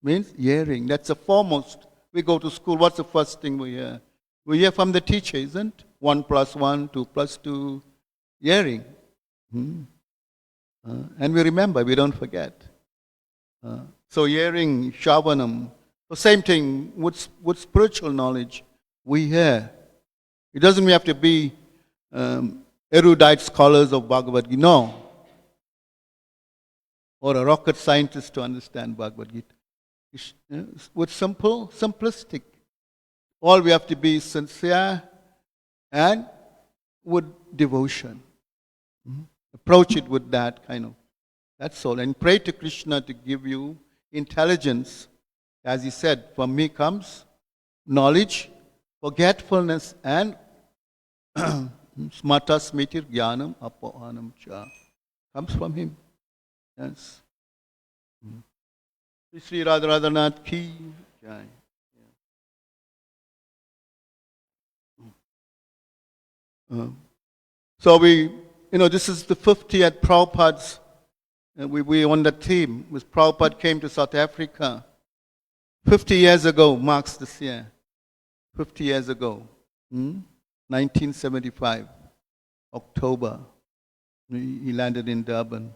means hearing. That's the foremost. We go to school, what's the first thing we hear? We hear from the teacher, isn't it? 1 plus 1, 2 plus 2. Hearing. And we remember, we don't forget. So hearing, Shravanam. The same thing with spiritual knowledge. We hear. It doesn't have to be erudite scholars of Bhagavad Gita. No. Or a rocket scientist to understand Bhagavad Gita. With simplistic. All we have to be sincere and with devotion. Approach it with that kind of, that's all. And pray to Krishna to give you intelligence. As he said, from me comes knowledge, forgetfulness, and smata smitir jnanam apohanam cha. Comes from him. Yes. Sri Radha Radhanath ki jai. So this is the 50th Prabhupada's, we on the team. With Prabhupada came to South Africa 50 years ago, marks this year. 50 years ago, 1975, October. He landed in Durban,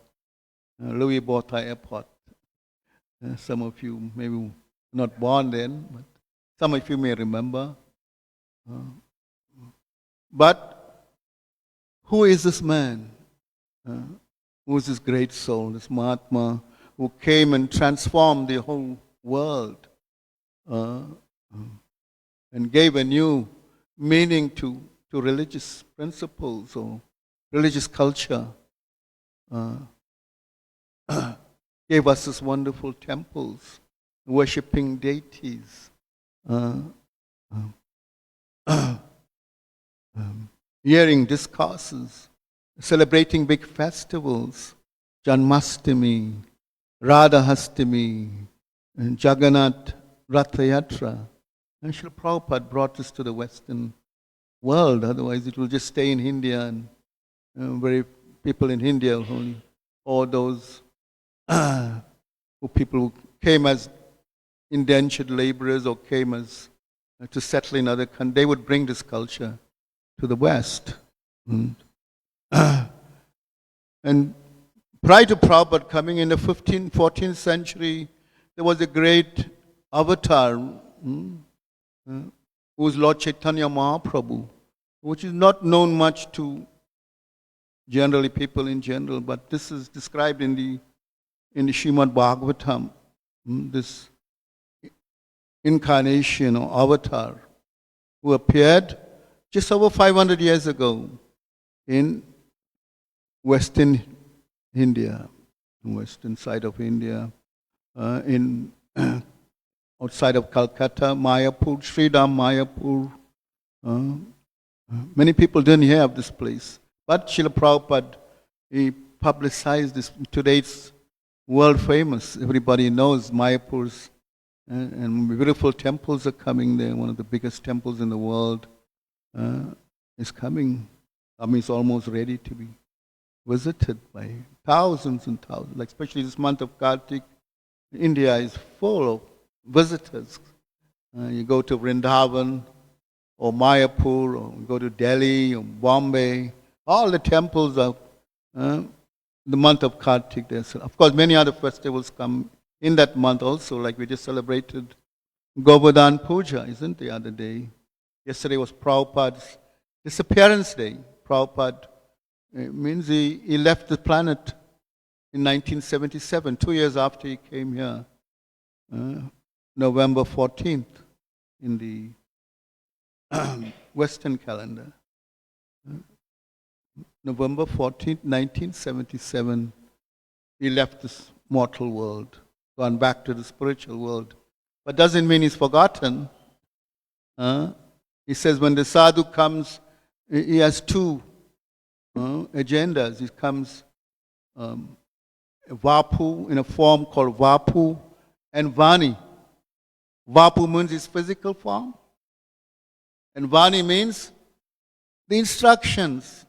Louis Botha Airport. Some of you maybe not born then, but some of you may remember. But who is this man? Who is this great soul, this Mahatma, who came and transformed the whole world and gave a new meaning to religious principles or religious culture? Gave us these wonderful temples, worshipping deities, hearing discourses, celebrating big festivals, Janmashtami, Radhastami, and Jagannath Ratha Yatra. And Srila Prabhupada brought this to the Western world, otherwise it will just stay in India, and very people in India only, or those people who came as indentured laborers or came as to settle in other countries, they would bring this culture to the West. And prior to Prabhupada coming in the 15th, 14th century, there was a great avatar who was Lord Chaitanya Mahaprabhu, which is not known much to generally people in general, but this is described in the Srimad Bhagavatam, this incarnation or avatar who appeared just over 500 years ago in Western India, western side of India, in outside of Calcutta, Mayapur, Sridham Mayapur. Many people didn't hear of this place, but Srila Prabhupada, he publicized this. Today it's world famous. Everybody knows Mayapur's, and beautiful temples are coming there. One of the biggest temples in the world is coming. I mean, it's almost ready to be visited by thousands and thousands. Like especially this month of Kartik, India is full of visitors. You go to Vrindavan or Mayapur, or go to Delhi or Bombay. All the temples are the month of Kartik. Of course, many other festivals come in that month also. Like we just celebrated Govardhan Puja, isn't the other day? Yesterday was Prabhupada's disappearance day. Prabhupada means he left the planet in 1977, 2 years after he came here, November 14th in the Western calendar. November 14th, 1977, he left this mortal world, gone back to the spiritual world. But doesn't mean he's forgotten. He says when the sadhu comes, he has two agendas. He comes Vapu in a form called Vapu and Vani. Vapu means his physical form, and Vani means the instructions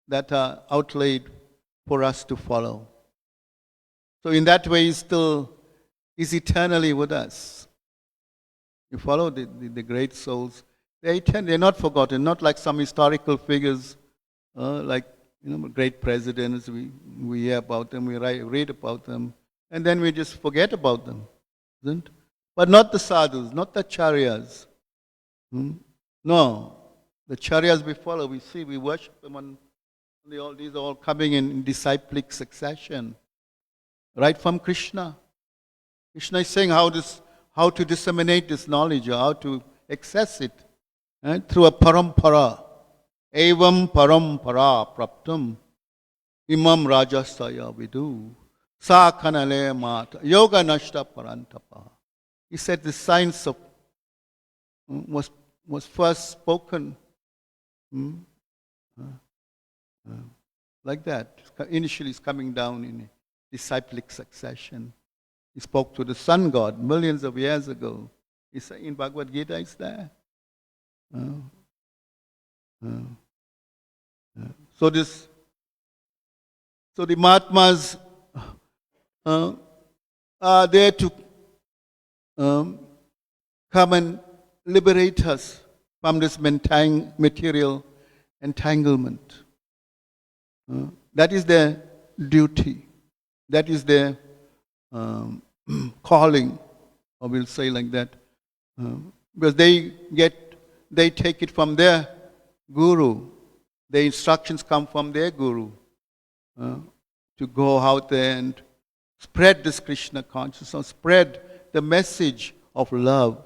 that are outlaid for us to follow. So in that way, He still is eternally with us. You follow the great souls. They're not forgotten, not like some historical figures, like great presidents. We hear about them, we read about them, and then we just forget about them. Isn't? But not the sadhus, not the charyas. No, the charyas we follow, we see, we worship them, these are all coming in disciplic succession, right from Krishna. Krishna is saying how to disseminate this knowledge, or how to access it, through a parampara. Evam parampara praptam imam rajasaya vidu sa kanale mata yoga nashta parantapa. He said the science of was first spoken like that. Initially, it's coming down in a disciplic succession. He spoke to the sun god millions of years ago. In Bhagavad Gita, it's there. So the Mahatmas are there to come and liberate us from this material entanglement. That is their duty. That is their calling, or we'll say like that, because they take it from their guru. The instructions come from their guru to go out there and spread this Krishna consciousness, spread the message of love,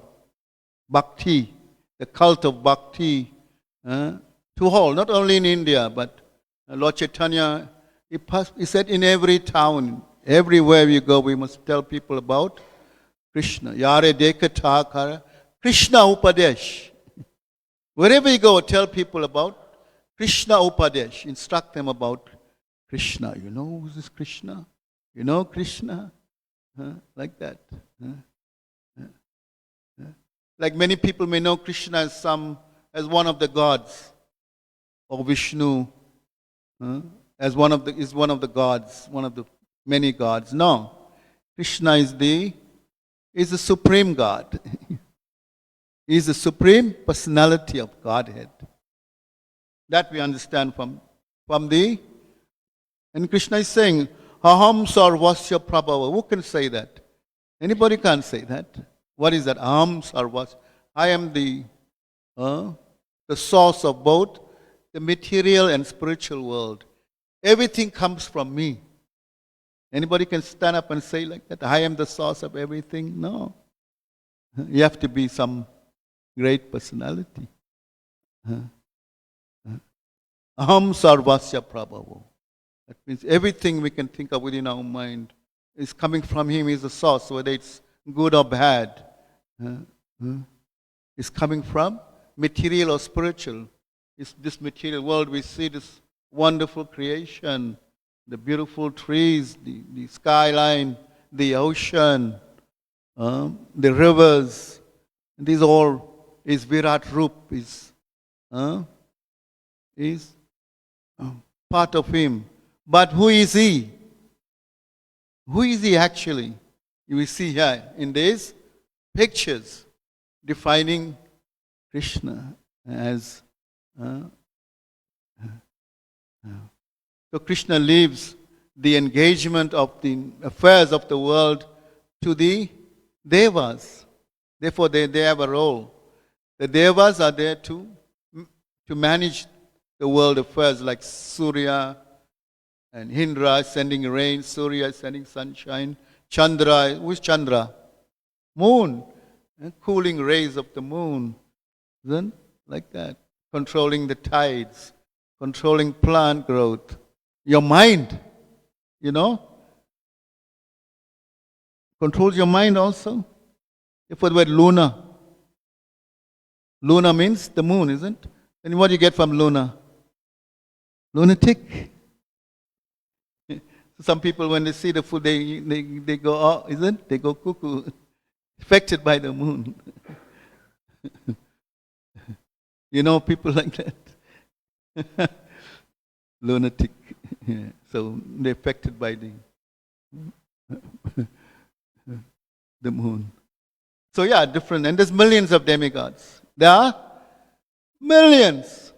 bhakti, the cult of bhakti, to all, not only in India, but Lord Chaitanya, he said in every town, everywhere we go, we must tell people about Krishna. Yare dekha kara, Krishna Upadesh. Wherever you go, tell people about Krishna Upadesh. Instruct them about Krishna. You know who's this Krishna? You know Krishna? Like that. Like many people may know Krishna as one of the gods, or Vishnu as one of the gods, one of the many gods. No, Krishna is the supreme God. He is the supreme personality of Godhead. That we understand from and Krishna is saying, Aham sarvasya prabhava. Who can say that? Anybody can't say that. What is that? Aham sarvasya. I am the source of both the material and spiritual world. Everything comes from me. Anybody can stand up and say like that? I am the source of everything? No. You have to be some great personality. Aham sarvasya prabhavo. That means everything we can think of within our mind is coming from Him. He is the source, whether it's good or bad. It's coming from material or spiritual. It's this material world, we see this wonderful creation, the beautiful trees, the skyline, the ocean, the rivers. These all is Virat Rup, is part of Him. But who is He? Who is He actually? You will see here in these pictures defining Krishna as so Krishna leaves the engagement of the affairs of the world to the Devas. Therefore, they have a role. The Devas are there to manage the world affairs, like Surya and Indra sending rain, Surya sending sunshine, Chandra, who is Chandra? Moon, cooling rays of the moon. Then, like that, controlling the tides, controlling plant growth. Your mind, controls your mind also. For the word Luna. Luna means the moon, isn't it? Then what do you get from Luna? Lunatic. Some people, when they see the food, they go, oh, isn't it? They go cuckoo, affected by the moon. People like that. Lunatic. Yeah. So they're affected by the moon. So yeah, different. And there's millions of demigods. There are millions.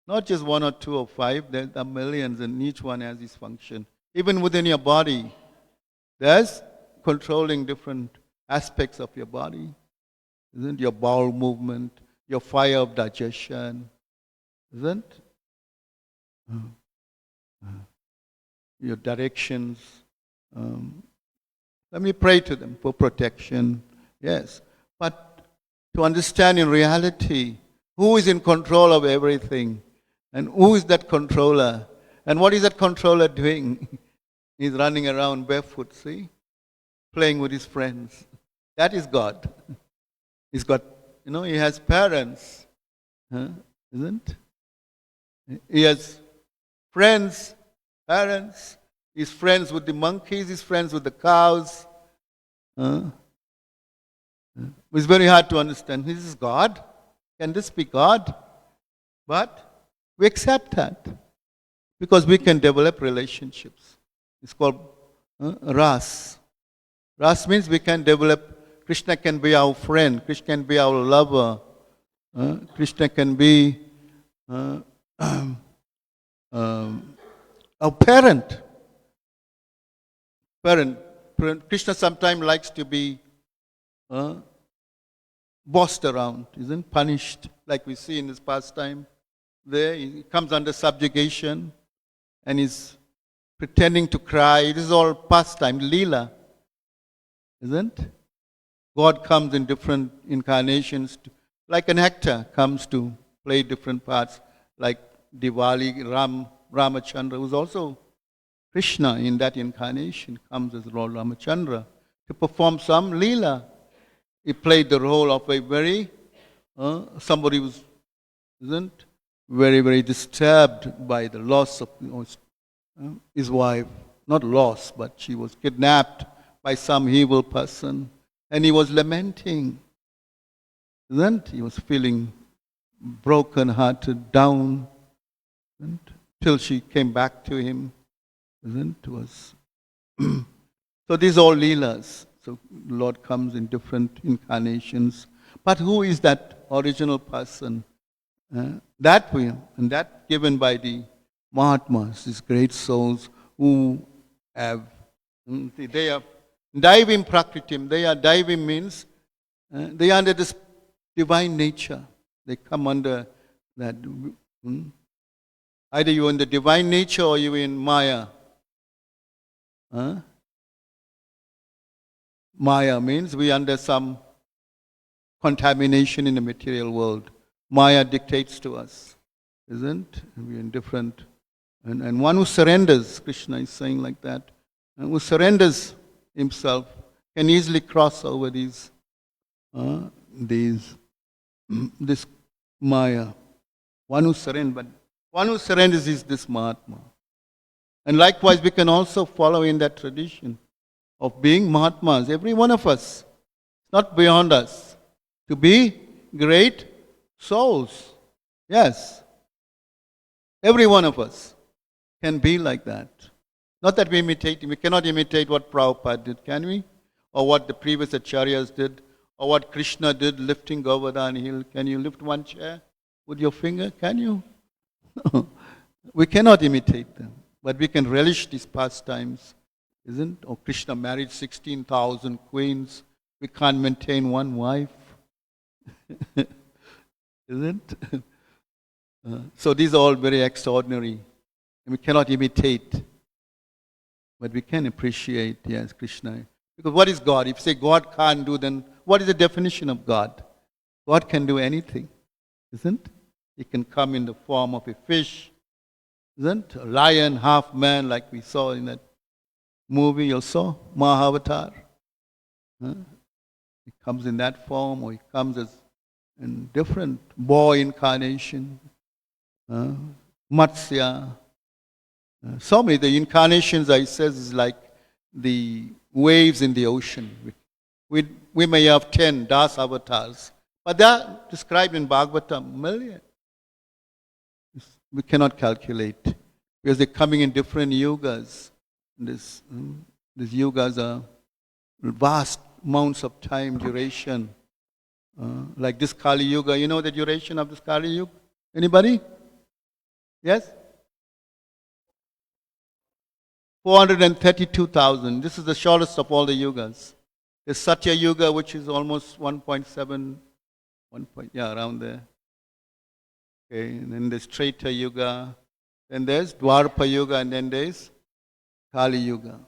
Not just one or two or five, there are millions, and each one has its function. Even within your body, there's controlling different aspects of your body. Isn't your bowel movement, your fire of digestion, isn't? Your directions. Let me pray to them for protection. Yes. But to understand in reality who is in control of everything and who is that controller and what is that controller doing? He's running around barefoot, see? Playing with his friends. That is God. He's got, he has parents, isn't? He has friends, parents. He's friends with the monkeys. He's friends with the cows. It's very hard to understand. This is God. Can this be God? But we accept that because we can develop relationships. It's called ras. Ras means we can develop. Krishna can be our friend. Krishna can be our lover. Krishna can be our parent. Krishna sometimes likes to be bossed around, isn't punished, like we see in this pastime. There, he comes under subjugation and he's pretending to cry. It is all pastime, lila, isn't? God comes in different incarnations, like an actor comes to play different parts, like Diwali, Ramachandra, who's also Krishna in that incarnation, comes as Lord Ramachandra to perform some lila. He played the role of a very, somebody who isn't very, very disturbed by the loss of his wife. Not lost, but she was kidnapped by some evil person. And he was lamenting. Isn't? He was feeling broken-hearted, down, till she came back to him. Isn't? Was so these are all leelas. So the Lord comes in different incarnations. But who is that original person? That way, and that given by the Mahatmas, these great souls who have, they are diving prakritim. They are diving means they are under this divine nature. They come under that. Either you're in the divine nature or you're in Maya. Maya means we are under some contamination in the material world. Maya dictates to us, isn't? We're in different. And one who surrenders, Krishna is saying like that, and who surrenders himself can easily cross over this Maya. One who surrenders is this Mahatma. And likewise, we can also follow in that tradition of being Mahatmas, every one of us, not beyond us, to be great souls. Yes. Every one of us can be like that. Not that we cannot imitate what Prabhupada did, can we? Or what the previous acharyas did, or what Krishna did lifting Govardhan Hill. Can you lift one chair with your finger? Can you? No. We cannot imitate them, but we can relish these pastimes. Isn't? Or Krishna married 16,000 queens. We can't maintain one wife. Isn't? So these are all very extraordinary. And we cannot imitate. But we can appreciate, yes, Krishna. Because what is God? If you say God can't do, then what is the definition of God? God can do anything. Isn't? He can come in the form of a fish. Isn't? A lion, half man, like we saw in that movie you saw, Mahavatar. He comes in that form, or he comes as in different boy incarnation, Matsya. So many, the incarnations, I says, is like the waves in the ocean. We may have 10 Das avatars, but they are described in Bhagavatam, million. We cannot calculate, because they're coming in different yugas. This These yugas are vast amounts of time duration. Like this Kali Yuga, you know the duration of this Kali Yuga? Anybody? Yes? 432,000. This is the shortest of all the yugas. There's Satya Yuga, which is almost 1.7, around there. Okay, and then there's Treta Yuga, then there's Dwarpa Yuga, and then there's Kali Yuga.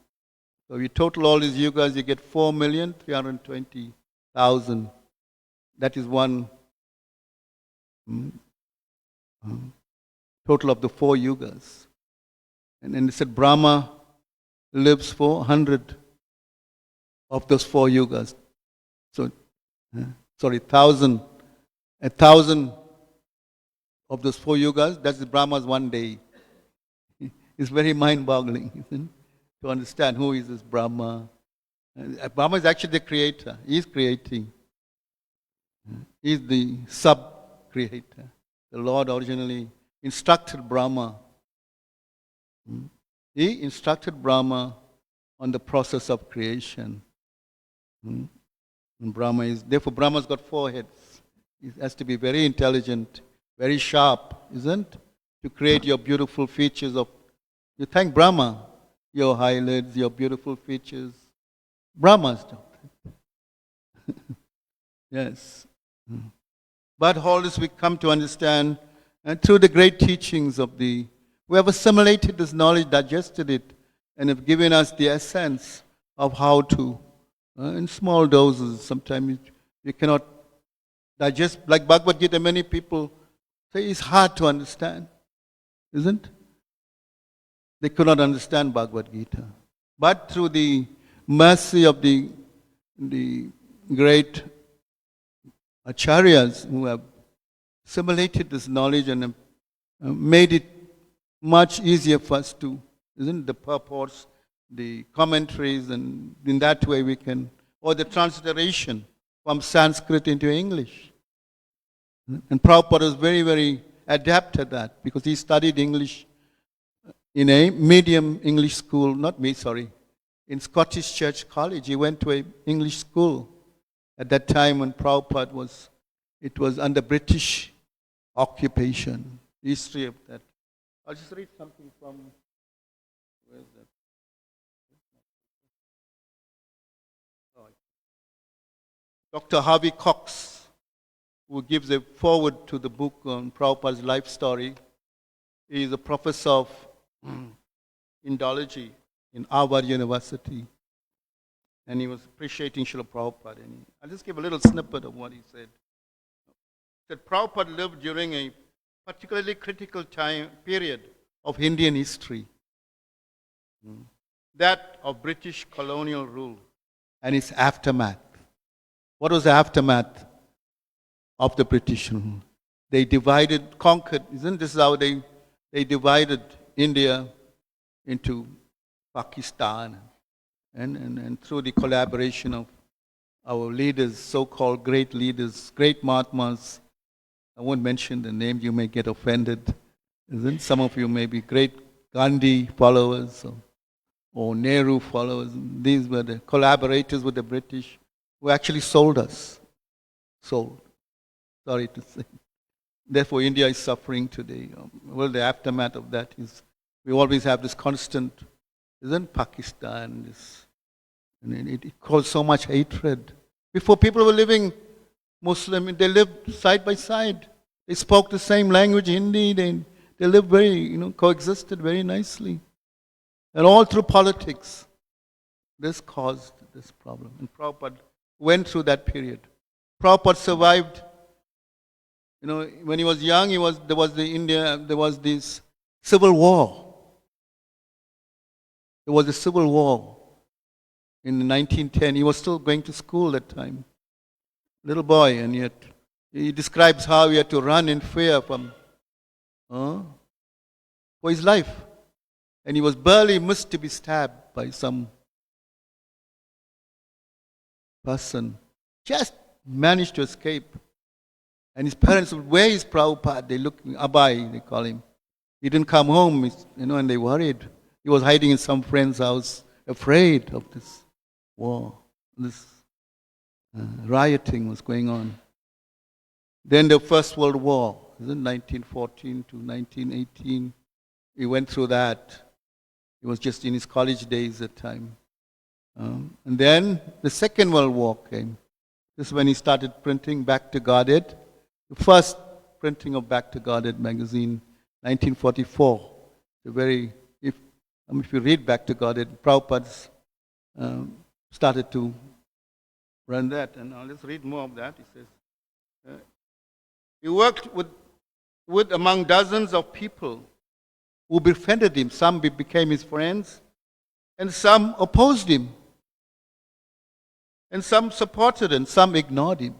So you total all these yugas, you get 4,320,000. That is one total of the 4 yugas. And then it said Brahma lives for 100 of those 4 yugas. So, 1,000. 1,000 of those 4 yugas, that's the Brahma's one day. It's very mind-boggling, isn't it? To understand who is this Brahma. Brahma is actually the creator. He is creating. He is the sub-creator. The Lord originally instructed Brahma. He instructed Brahma on the process of creation. And therefore Brahma's got 4 heads. He has to be very intelligent, very sharp, isn't it? To create your beautiful features of, you thank Brahma, your eyelids, your beautiful features. Brahma's job. Yes. But all this we come to understand, and through the great teachings of we have assimilated this knowledge, digested it, and have given us the essence of how to, in small doses. Sometimes you cannot digest, like Bhagavad Gita, many people say it's hard to understand, isn't it? They could not understand Bhagavad Gita. But through the mercy of the great acharyas who have assimilated this knowledge and have made it much easier for us to, isn't it? The purports, the commentaries, and in that way we can, or the transliteration from Sanskrit into English. And Prabhupada was very, very adept at that because he studied English in a medium English school, in Scottish Church College. He went to an English school at that time when Prabhupada was under British occupation. History of that. I'll just read something from, where is that? Dr. Harvey Cox, who gives a foreword to the book on Prabhupada's life story. He is a professor of Indology in Harvard University. And he was appreciating Srila Prabhupada. And I'll just give a little snippet of what he said. He said Prabhupada lived during a particularly critical period of Indian history, that of British colonial rule and its aftermath. What was the aftermath of the British rule? They conquered, isn't this how they divided India into Pakistan, and through the collaboration of our leaders, so-called great leaders, great Mahatmas. I won't mention the names, you may get offended. Isn't some of you may be great Gandhi followers or Nehru followers. These were the collaborators with the British who actually sold us. Sold. Sorry to say. Therefore, India is suffering today. Well, the aftermath of that is we always have this constant, isn't Pakistan, and it caused so much hatred. Before, people were living Muslim, they lived side by side. They spoke the same language, Hindi. They lived coexisted very nicely. And all through politics, this caused this problem. And Prabhupada went through that period. Prabhupada survived. When he was young, there was this civil war. There was a civil war in 1910. He was still going to school that time. Little boy, and yet he describes how he had to run in fear for his life. And he was barely missed to be stabbed by some person. Just managed to escape. And his parents would, where is Prabhupada? They look, Abai, they call him. He didn't come home, and they worried. He was hiding in some friend's house afraid of this war, this rioting was going on. Then the First World War, 1914 to 1918, he went through that. He was just in his college days at the time. And then the Second World War came. This is when he started printing Back to Godhead. The first printing of Back to Godhead magazine, 1944. If you read Back to Godhead, Prabhupada started to run that. And now let's read more of that. He says, he worked with among dozens of people who befriended him. Some became his friends, and some opposed him, and some supported, and some ignored him.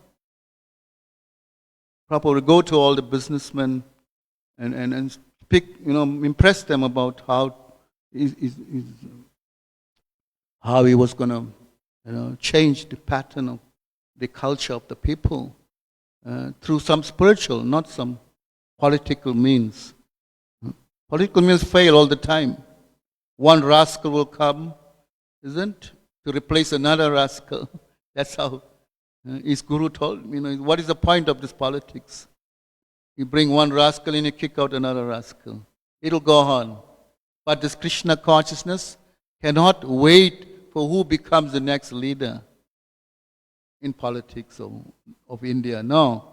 Prabhupada would go to all the businessmen and speak, impress them about how he was going to change the pattern of the culture of the people through some spiritual, not some political means. Political means fail all the time. One rascal will come, isn't, to replace another rascal. That's how his guru told me, what is the point of this politics? You bring one rascal in, you kick out another rascal. It'll go on. But this Krishna consciousness cannot wait for who becomes the next leader in politics of India. No.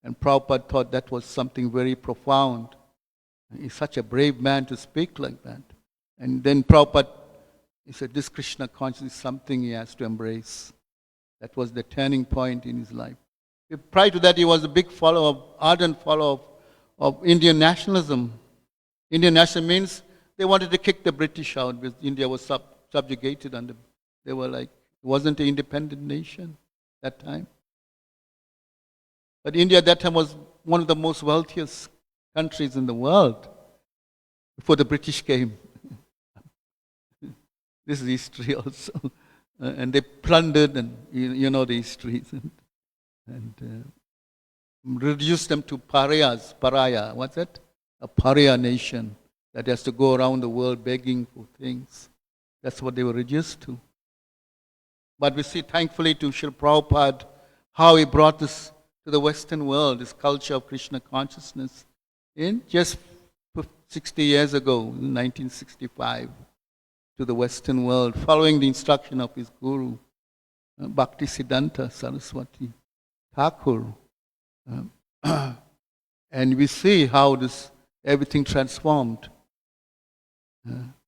And Prabhupada thought that was something very profound. He's such a brave man to speak like that. And then Prabhupada, he said, this Krishna consciousness is something he has to embrace. That was the turning point in his life. Prior to that, he was a big ardent follower of Indian nationalism. Indian nationalism means they wanted to kick the British out because India was subjugated under. They were like, it wasn't an independent nation that time. But India at that time was one of the most wealthiest countries in the world before the British came. This is history also. And they plundered, and you know the histories, and reduced them to pariahs. Pariah, what's that? A pariah nation that has to go around the world begging for things. That's what they were reduced to. But we see, thankfully, to Srila Prabhupada, how he brought this to the Western world, this culture of Krishna consciousness, in just 60 years ago, in 1965, to the Western world, following the instruction of his guru, Bhaktisiddhanta Saraswati Thakur. And we see how everything transformed.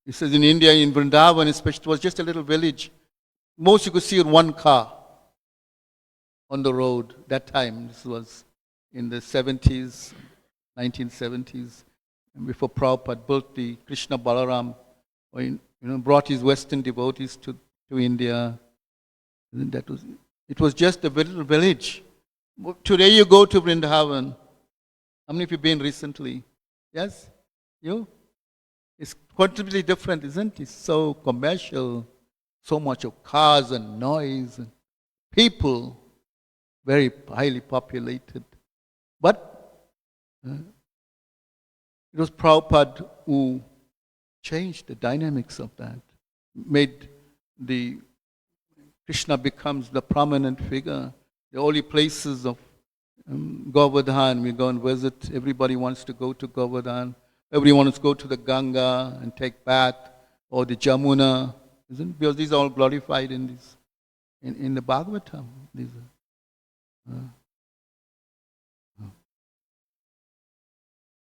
He says in India, in Vrindavan especially, it was just a little village. Most you could see one car on the road that time. This was in the 70s, 1970s, and before Prabhupada built the Krishna Balaram, brought his Western devotees to India. And it was just a little village. Today you go to Vrindavan. How many of you been recently? Yes? You? It's completely different, isn't it? It's so commercial, so much of cars and noise and people, very highly populated. But it was Prabhupada who changed the dynamics of that, made the Krishna becomes the prominent figure. The holy places of Govardhan, we go and visit. Everybody wants to go to Govardhan. Everyone wants to go to the Ganga and take bath, or the Jamuna, isn't it? Because these are all glorified in the Bhagavatam. These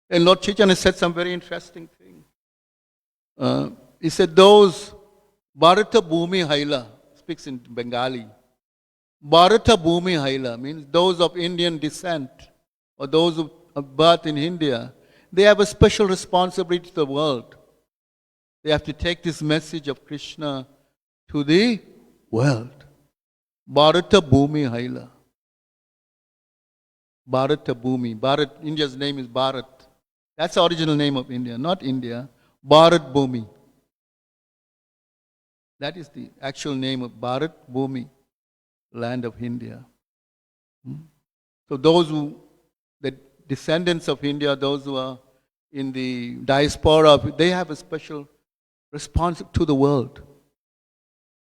and Lord Chaitanya said some very interesting thing. He said, those Bharata Bhumi Haila, speaks in Bengali. Bharata Bhumi Haila means those of Indian descent or those of birth in India, they have a special responsibility to the world. They have to take this message of Krishna to the world. Bharata Bhumi Haila. Bharata Bhumi. Bharat, India's name is Bharat. That's the original name of India, not India. Bharat Bhumi. That is the actual name of Bharat Bhumi, land of India. So the descendants of India, those who are in the diaspora, they have a special response to the world.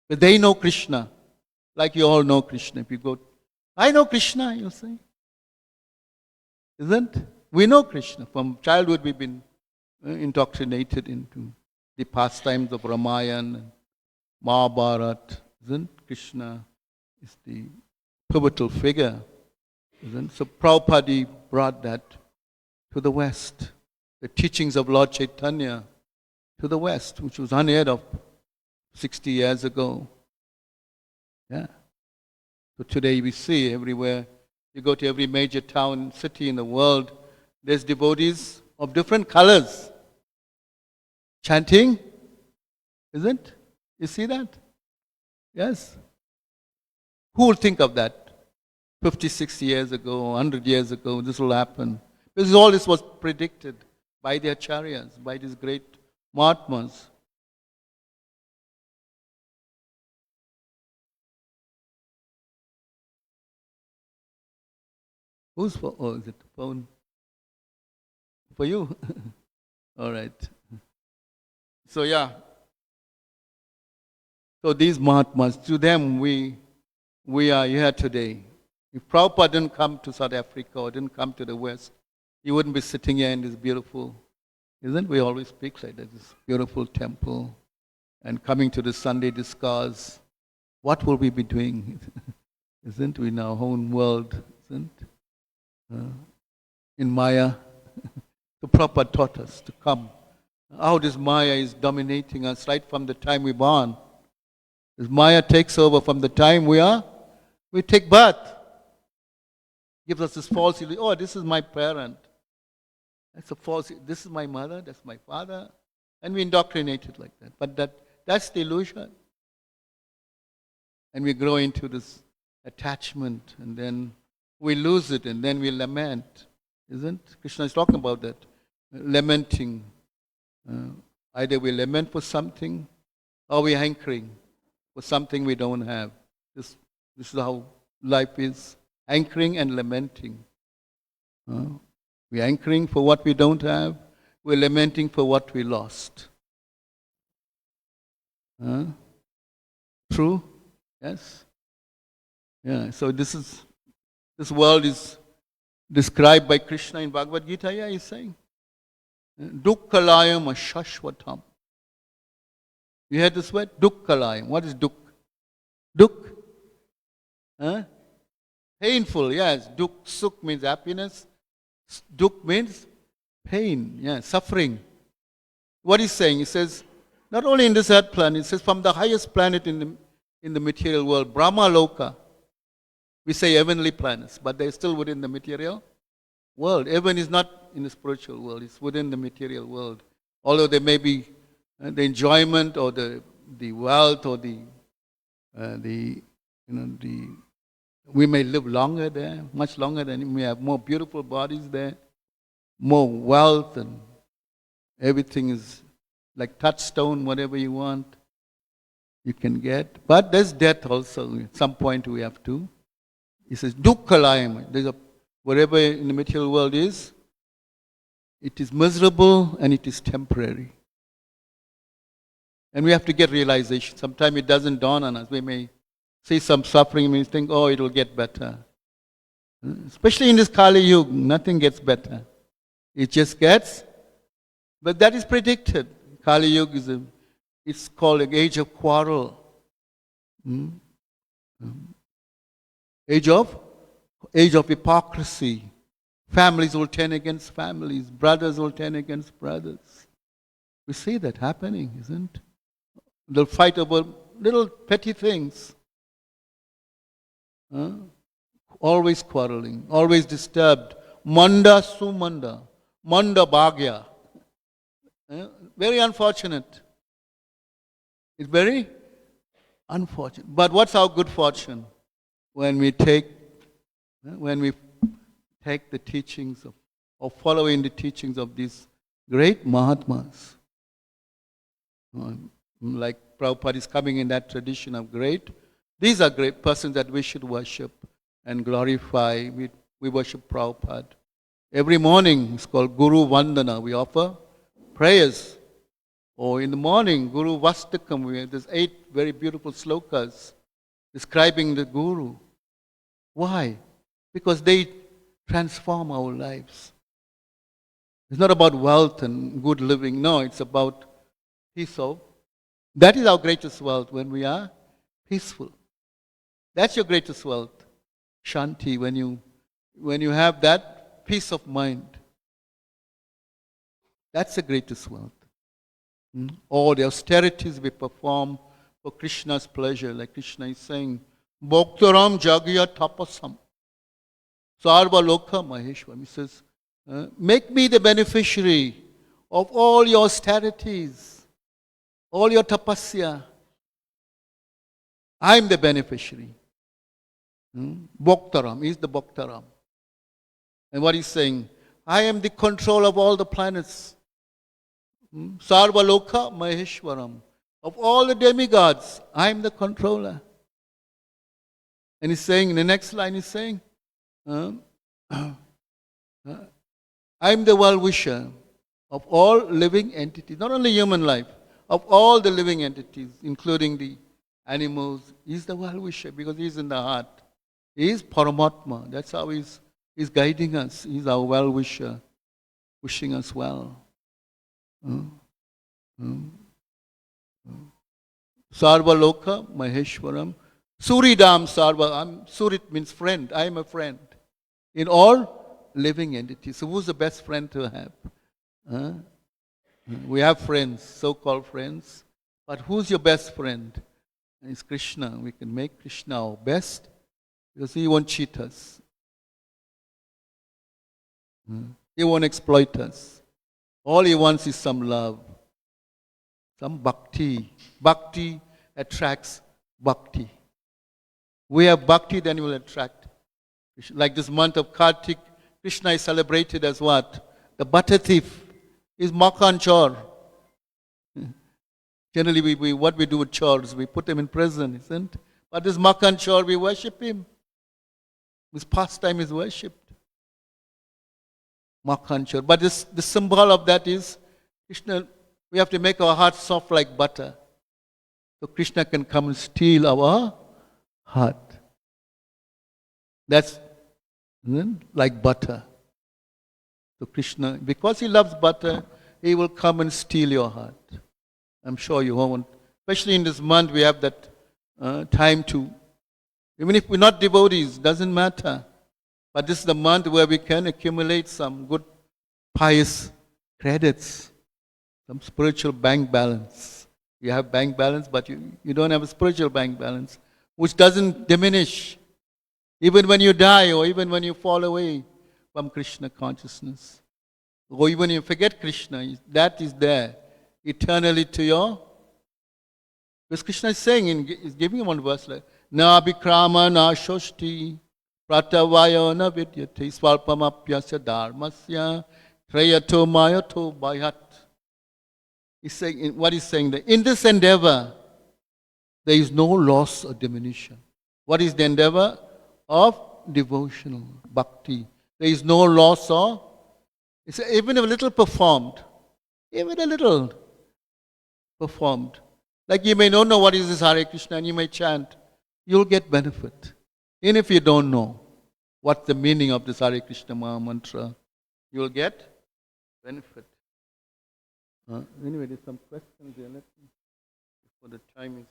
But they know Krishna, like you all know Krishna. If you go, I know Krishna, you say. Isn't? We know Krishna. From childhood we've been indoctrinated into the pastimes of Ramayana and Mahabharata. Isn't? Krishna is the pivotal figure. Isn't? So Prabhupada brought that to the West. The teachings of Lord Chaitanya to the West, which was unheard of 60 years ago. Yeah. So today we see everywhere, you go to every major town, city in the world, there's devotees of different colors chanting, isn't? You see that? Yes. Who would think of that? 50, 60 years ago, 100 years ago, this will happen. Because all this was predicted by the acharyas, by these great Mahatmas. Whose phone? Oh, is it the phone? For you? All right. So yeah. So these Mahatmas, to them we are here today. If Prabhupada didn't come to South Africa or didn't come to the West, he wouldn't be sitting here in this beautiful, isn't we always speak like that, this beautiful temple, and coming to the Sunday discourse. What will we be doing? Isn't we in our own world? Isn't? In Maya. The Prabhupada taught us to come. How this Maya is dominating us right from the time we're born. This Maya takes over from the time we take birth. Gives us this false illusion. Oh, this is my parent. That's a false. This is my mother. That's my father. And we indoctrinate it like that. But that's the illusion. And we grow into this attachment, and then we lose it, and then we lament. Isn't? Krishna is talking about that. Lamenting. Either we lament for something, or we're hankering for something we don't have. This is how life is. Anchoring and lamenting. We're anchoring for what we don't have. We're lamenting for what we lost. True? Yes? Yeah, so this world is described by Krishna in Bhagavad Gita. Yeah, he's saying, Dukkhalayam ashashvatam. You heard this word? Dukkhalayam. What is dukk? Dukk? Painful, yes. Dukk, sukh means happiness. Dukk means pain, yeah, suffering. What he's saying, he says, not only in this earth planet, he says from the highest planet in the material world, Brahma Loka. We say heavenly planets, but they're still within the material world. Heaven is not in the spiritual world, it's within the material world. Although there may be the enjoyment or the wealth or we may live longer there, much longer than we have more beautiful bodies there, more wealth, and everything is like touchstone, whatever you want, you can get. But there's death also. At some point we have to. He says, Dukkhalayam. Whatever in the material world is, it is miserable and it is temporary. And we have to get realization. Sometimes it doesn't dawn on us. We may see some suffering and we think, oh, it will get better. Especially in this Kali Yuga, nothing gets better. It just gets, but that is predicted. Kali Yuga it's called an age of quarrel. Age of hypocrisy. Families will turn against families. Brothers will turn against brothers. We see that happening, isn't it? They'll fight over little petty things. Always quarreling, always disturbed. Manda sumanda, manda bhagya. Very unfortunate. It's very unfortunate. But what's our good fortune? When we take the teachings of following the teachings of these great Mahatmas. Like Prabhupada is coming in that tradition of great. These are great persons that we should worship and glorify. We worship Prabhupada. Every morning it's called Guru Vandana. We offer prayers Or in the morning, Guru Vastakam, we have these 8 very beautiful slokas describing the Guru. Why? Because they transform our lives. It's not about wealth and good living. No, it's about peace. That is our greatest wealth, when we are peaceful. That's your greatest wealth. Shanti, when you have that peace of mind. That's the greatest wealth. All the austerities we perform for Krishna's pleasure, like Krishna is saying, Bhoktaram Jagya Tapasam. Sarva Lokha Maheshwaram. He says, make me the beneficiary of all your austerities, all your tapasya. I'm the beneficiary. Bhoktaram is the Bhoktaram. And what he's saying, I am the control of all the planets. Sarva Lokha Maheshwaram. Of all the demigods, I am the controller. And he's saying, in the next line he's saying, I am the well-wisher of all living entities, not only human life, of all the living entities, including the animals. He's the well-wisher because he's in the heart. He is Paramatma. That's how he's guiding us. He's our well-wisher, wishing us well. Sarva Loka Maheshwaram. Suridam Sarva. Surit means friend. I am a friend in all living entities. So who's the best friend to have? We have friends, so-called friends. But who's your best friend? It's Krishna. We can make Krishna our best because he won't cheat us. He won't exploit us. All he wants is some love, some bhakti. Bhakti attracts bhakti. We have bhakti, then we will attract. Like this month of Kartik, Krishna is celebrated as what? The butter thief. Is Makhan Chor. Generally, what we do with chores, we put them in prison, isn't it? But this Makhan Chor, we worship him. His pastime is worshipped. Makhan Chor. But the symbol of that is, Krishna, we have to make our hearts soft like butter. So Krishna can come and steal our heart. That's like butter. So Krishna, because he loves butter, he will come and steal your heart. I'm sure you won't. Especially in this month, we have that time to, even if we're not devotees, doesn't matter. But this is the month where we can accumulate some good pious credits, some spiritual bank balance. You have bank balance, but you don't have a spiritual bank balance, which doesn't diminish. Even when you die or even when you fall away from Krishna consciousness. Or even you forget Krishna, that is there eternally to your. Because Krishna is saying, he's giving one verse like, Na bikrama na shoshti pratavayo na vidyate swalpamapyasya dharmasya trayato mayato bhayat. He's saying, what he's saying there, in this endeavor, there is no loss or diminution. What is the endeavor? Of devotional bhakti. There is no loss or, it's even a little performed. Even a little performed. Like you may not know what is this Hare Krishna and you may chant. You'll get benefit. Even if you don't know what's the meaning of this Hare Krishna Maha Mantra, you'll get benefit. Anyway, there's some questions here. Let me, before the time is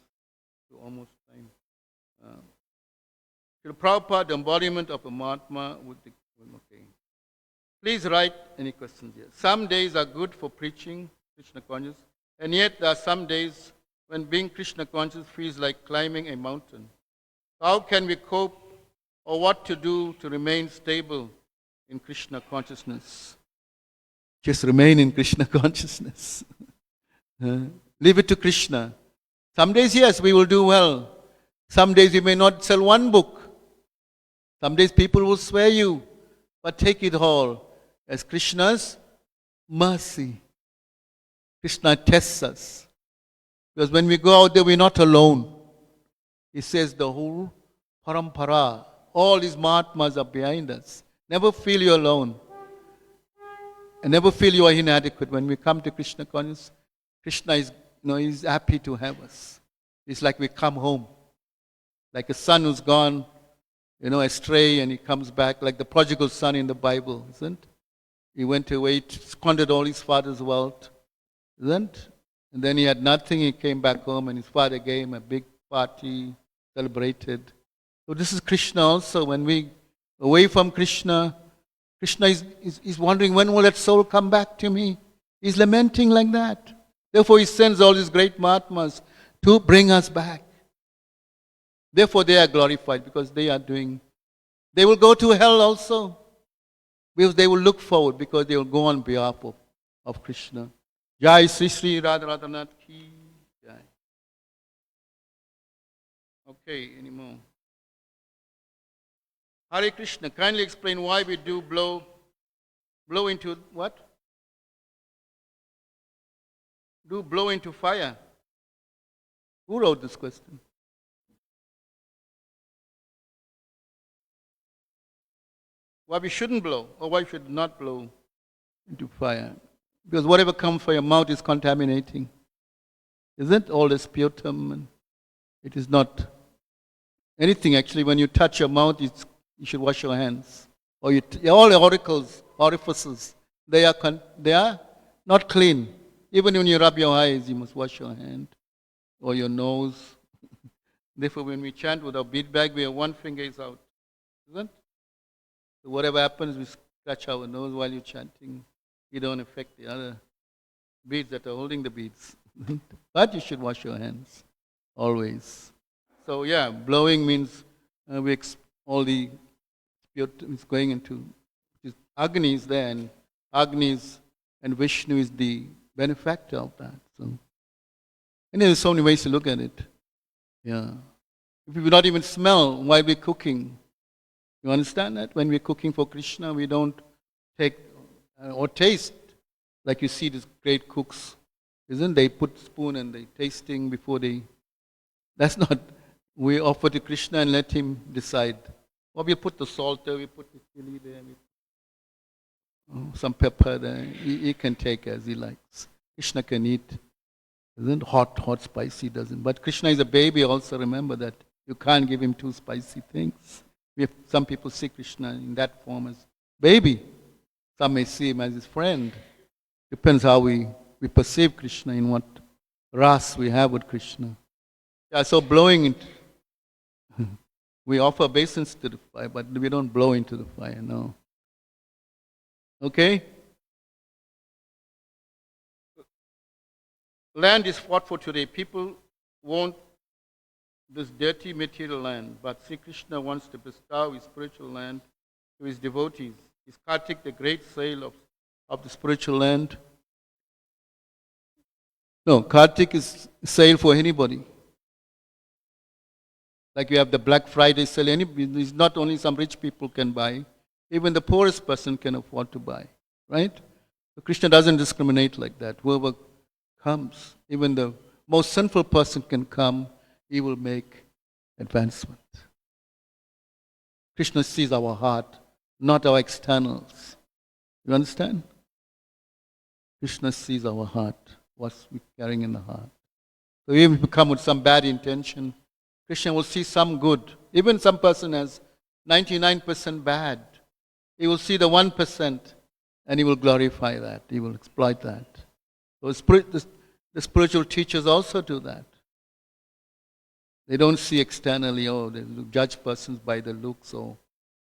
almost time. Srila Prabhupada, the embodiment of a Mahatma would be, okay. Please write any questions here. Some days are good for preaching Krishna consciousness, and yet there are some days when being Krishna conscious feels like climbing a mountain. How can we cope, or what to do to remain stable in Krishna consciousness? Just remain in Krishna consciousness. Leave it to Krishna. Some days, yes, we will do well. Some days we may not sell one book. Some days people will swear you, but take it all as Krishna's mercy. Krishna tests us. Because when we go out there, we're not alone. He says the whole parampara, all these Mahatmas are behind us. Never feel you're alone. And never feel you are inadequate. When we come to Krishna consciousness, Krishna is, he's happy to have us. It's like we come home. Like a son who's gone, astray, and he comes back, like the prodigal son in the Bible, isn't? He went away, squandered all his father's wealth, isn't? And then he had nothing, he came back home, and his father gave him a big party, celebrated. So this is Krishna also. When we away from Krishna, Krishna is wondering, when will that soul come back to me? He's lamenting like that. Therefore he sends all these great Mahatmas to bring us back. Therefore they are glorified, because they will go to hell also. Because they will look forward, because they will go on behalf of Krishna. Jai Sri Sri Radha Radhanath Ki Jai. Okay, any more? Hare Krishna, kindly explain why we do blow into what? Do blow into fire. Who wrote this question? Why we shouldn't blow, or why we should not blow into fire? Because whatever comes from your mouth is contaminating. Isn't all the sputum? And it is not anything actually. When you touch your mouth, you should wash your hands. Or all the orifices, they are not clean. Even when you rub your eyes, you must wash your hand or your nose. Therefore, when we chant with our bead bag, one finger is out. Isn't? So whatever happens, we scratch our nose while you're chanting. You don't affect the other beads that are holding the beads. But you should wash your hands always. So yeah, blowing means all the sputum is going into Agni is there, and Agni and Vishnu is the benefactor of that. So, and there's so many ways to look at it. Yeah, if we do not even smell while we're cooking, you understand that? When we're cooking for Krishna, we don't take or taste like you see these great cooks, isn't? They put spoon and they tasting before they. That's not. We offer to Krishna and let him decide. Or we put the salt there, we put the chili there, some pepper there. He can take as he likes. Krishna can eat. Isn't hot, spicy doesn't. But Krishna is a baby also. Remember that you can't give him too spicy things. Some people see Krishna in that form as baby. Some may see him as his friend. Depends how we perceive Krishna, in what ras we have with Krishna. Yeah, so blowing it, we offer obeisance to the fire, but we don't blow into the fire, no. Okay? Land is fought for today. People want this dirty material land, but Sri Krishna wants to bestow his spiritual land to his devotees. Is Kartik the great sale of the spiritual land? No, Kartik is sale for anybody. Like you have the Black Friday sale, it's not only some rich people can buy, even the poorest person can afford to buy, right? So Krishna doesn't discriminate like that. Whoever comes, even the most sinful person can come, he will make advancement. Krishna sees our heart, not our externals. You understand? Krishna sees our heart, what's we carrying in the heart. So even if we come with some bad intention, Krishna will see some good. Even some person has 99% bad. He will see the 1% and he will glorify that. He will exploit that. So the spiritual teachers also do that. They don't see externally, they judge persons by the looks or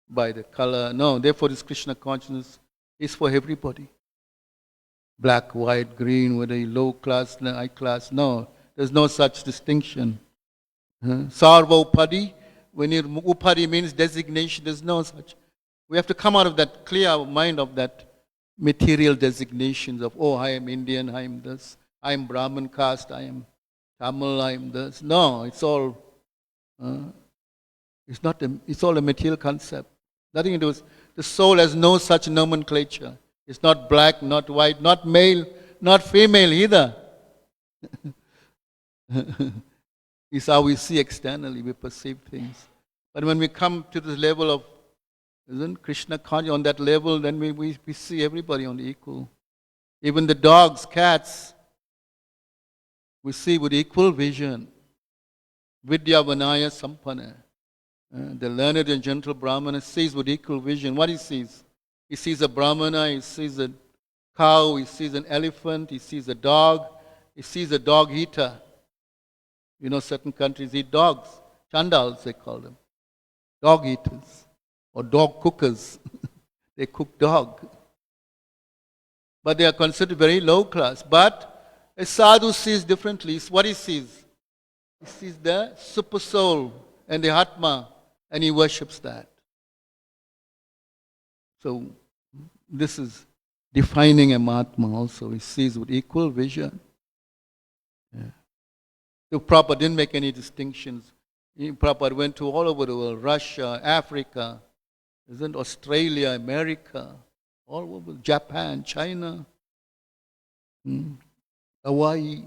by the color. No, therefore this Krishna consciousness is for everybody. Black, white, green, whether you're low class, high class. No, there's no such distinction. Sarva upadi, when upadi means designation, there's no such. We have to come out of that clear mind of that material designations of, I am Indian, I am this, I am Brahmin caste, I am Tamil, I am this. No, it's all, it's all a material concept. Nothing to do with, the soul has no such nomenclature. It's not black, not white, not male, not female either. It's how we see externally, we perceive things. But when we come to this level of, isn't Krishna conscious on that level, then we see everybody on the equal. Even the dogs, cats, we see with equal vision. Vidya Vanaya Sampana. The learned and gentle Brahmana sees with equal vision. What he sees? He sees a Brahmana, he sees a cow, he sees an elephant, he sees a dog, he sees a dog eater. You know, certain countries eat dogs. Chandals, they call them. Dog eaters. Or dog cookers. They cook dog. But they are considered very low class. But a sadhu sees differently. What he sees? He sees the super soul and the Atma, and he worships that. So this is defining a Mahatma also. He sees with equal vision. Yeah. So Prabhupada didn't make any distinctions. Prabhupada went to all over the world, Russia, Africa, isn't Australia, America, all over, Japan, China, Hawaii.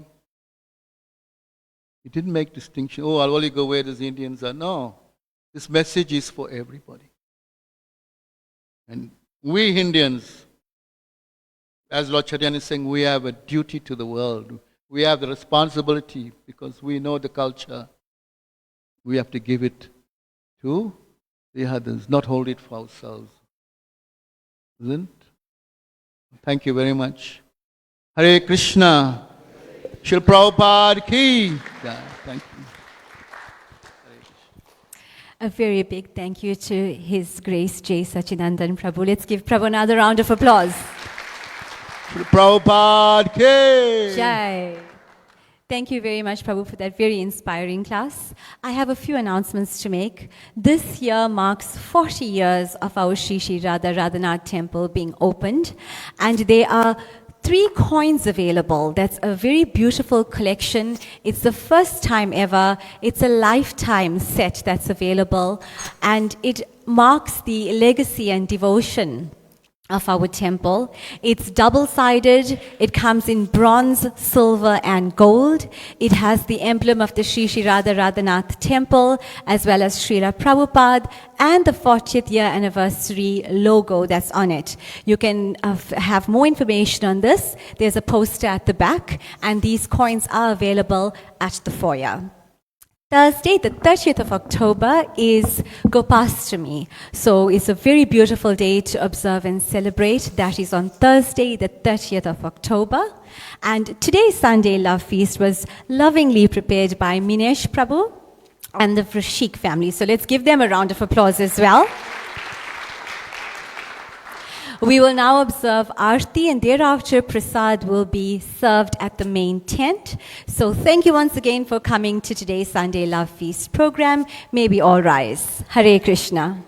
He didn't make distinction. Oh, I'll only go where the Indians are. No. This message is for everybody. And we Indians, as Lord Chaitanya is saying, we have a duty to the world. We have the responsibility because we know the culture. We have to give it to the others, not hold it for ourselves. Isn't? Thank you very much. Hare Krishna. Srila Prabhupada ki. Yeah, thank you. A very big thank you to His Grace Jaisacinandana Prabhu. Let's give Prabhu another round of applause. Srila Prabhupada ki. Jai. Thank you very much, Prabhu, for that very inspiring class. I have a few announcements to make. This year marks 40 years of our Sri Sri Radha Radhanath temple being opened, and there are 3 coins available. That's a very beautiful collection. It's the first time ever. It's a lifetime set that's available, and it marks the legacy and devotion of our temple. It's double-sided. It comes in bronze, silver, and gold. It has the emblem of the Sri Sri Radha Radhanath temple, as well as Srila Prabhupada, and the 40th year anniversary logo that's on it. You can have more information on this. There's a poster at the back, and these coins are available at the foyer. Thursday, the 30th of October, is Gopastami. So it's a very beautiful day to observe and celebrate. That is on Thursday, the 30th of October. And today's Sunday Love Feast was lovingly prepared by Minesh Prabhu and the Vrashik family. So let's give them a round of applause as well. We will now observe Aarti, and thereafter Prasad will be served at the main tent. So thank you once again for coming to today's Sunday Love Feast program. May we all rise. Hare Krishna.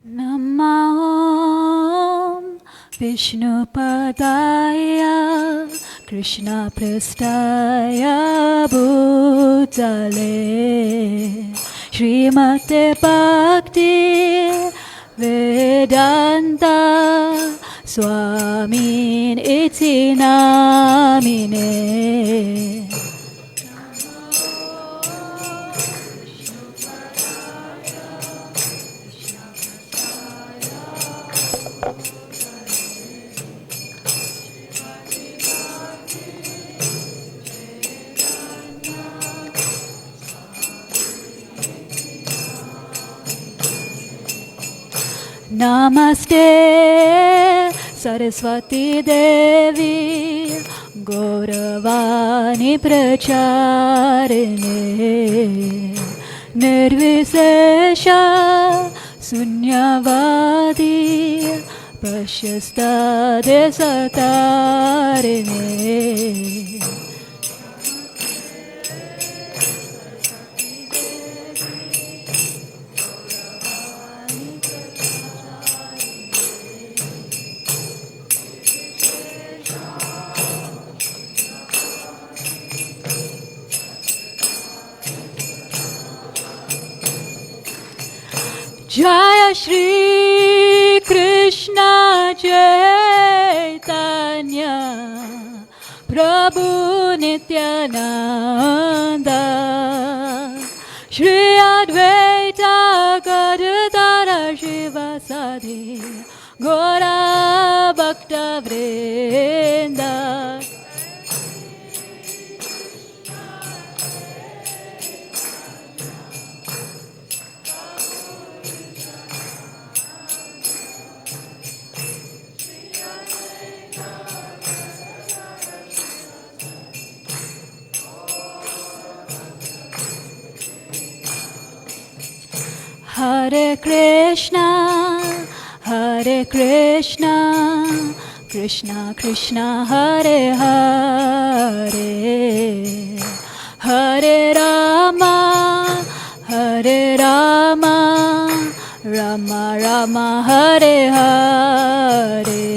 Namo Vishnupadaya Krishna Prastaya Bhutale Srimate Bhakti Vedanta Swamin Iti Namine. Namaste Saraswati Devi Gauravani Pracharine Nirvisesha Sunyavadi Prashasta Desatarine Jaya Shri Krishna Chaitanya Prabhu Nityananda Shri Advaita Gadadara Shivasadi Gora Bhakta Vrinda Hare Krishna, Hare Krishna, Krishna Krishna, Hare Hare, Hare Rama, Hare Rama, Rama Rama, Hare Hare.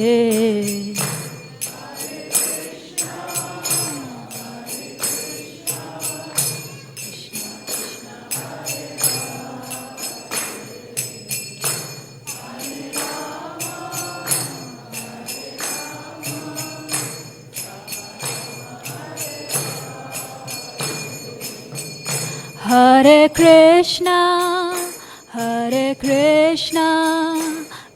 Hare Krishna, Hare Krishna,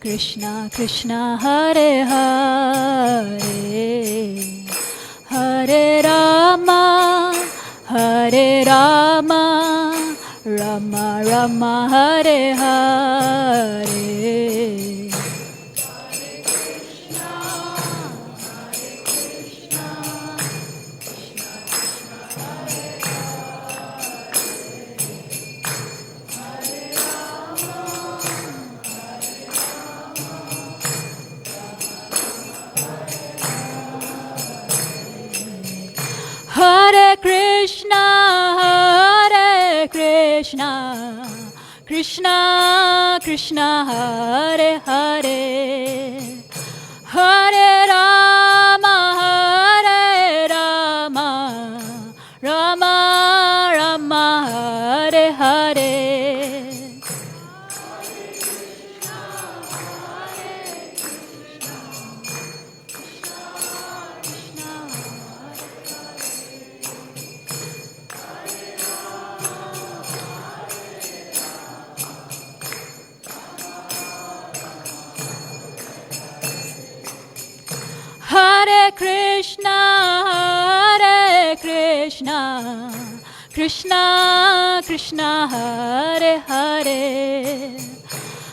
Krishna Krishna, Hare Hare, Hare Rama, Hare Rama, Rama Rama, Hare Hare. Hare Krishna, Hare Krishna, Krishna Krishna, Hare Hare, Hare Rama, Hare Rama, Rama Rama, Hare Hare. Hare Krishna, Hare Krishna, Krishna Krishna, Hare Hare,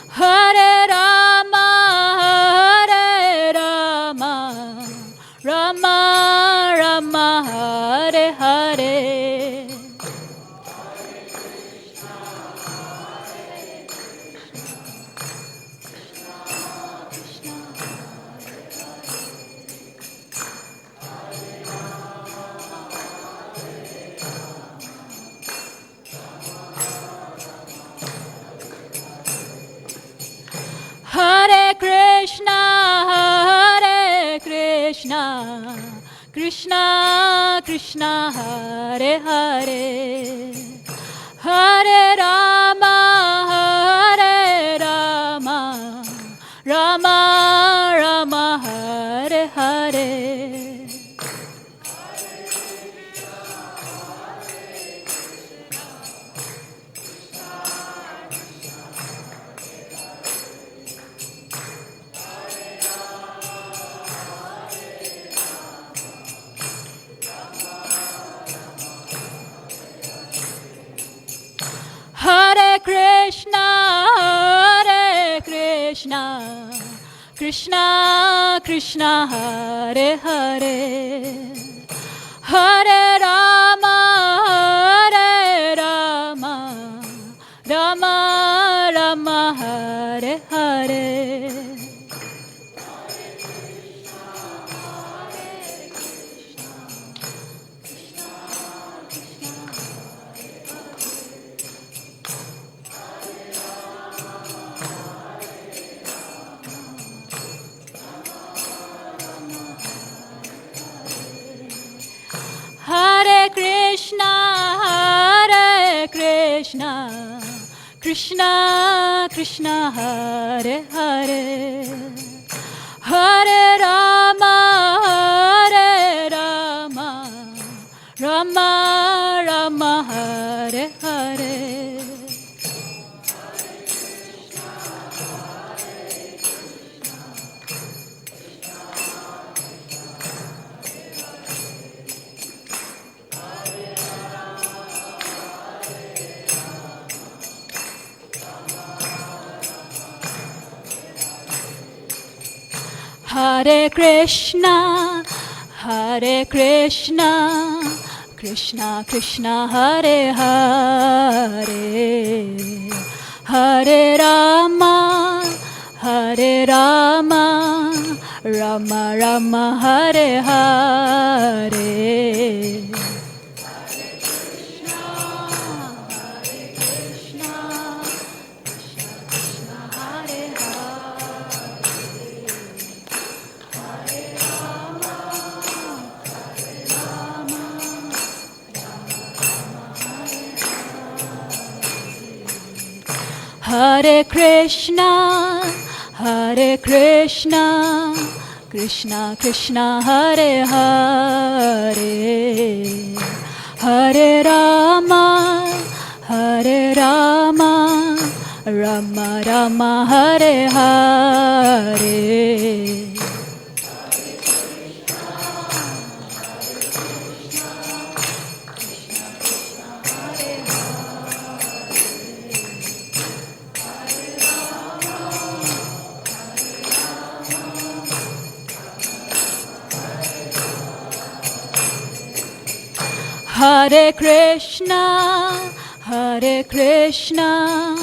Hare Rama, Hare Rama, Rama Rama, Hare Hare. Hare Krishna, Hare Krishna, Krishna Krishna, Hare Hare, Hare Rama, Hare Rama, Rama Rama, Hare Hare. Hare Krishna, Hare Krishna, Krishna Krishna, Hare Hare, Hare Rama, Hare Rama, Rama, Hare Hare. Hare Krishna, Krishna Krishna, Hare Hare, Hare Rama, Rama Rama, Hare Hare. Hare Krishna, Krishna Krishna, Hare Hare, Hare Rama, Rama Rama, Hare Hare. Hare Krishna, Krishna Krishna, Hare Hare, Hare Rama, Rama Rama, Hare Hare. Hare Krishna,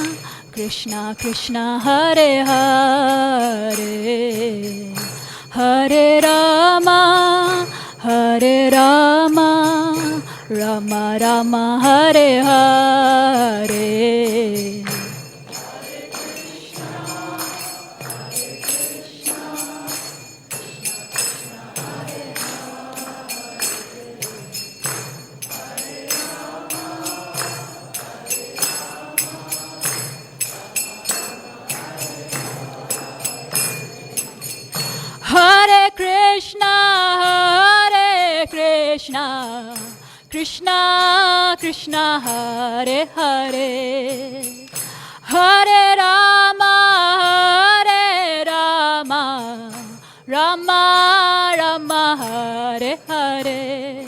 Krishna Krishna, Hare Hare, Hare Rama, Rama Rama, Hare Hare. Hare Krishna, Krishna Krishna, Hare Hare, Hare Rama, Rama Rama, Hare Hare.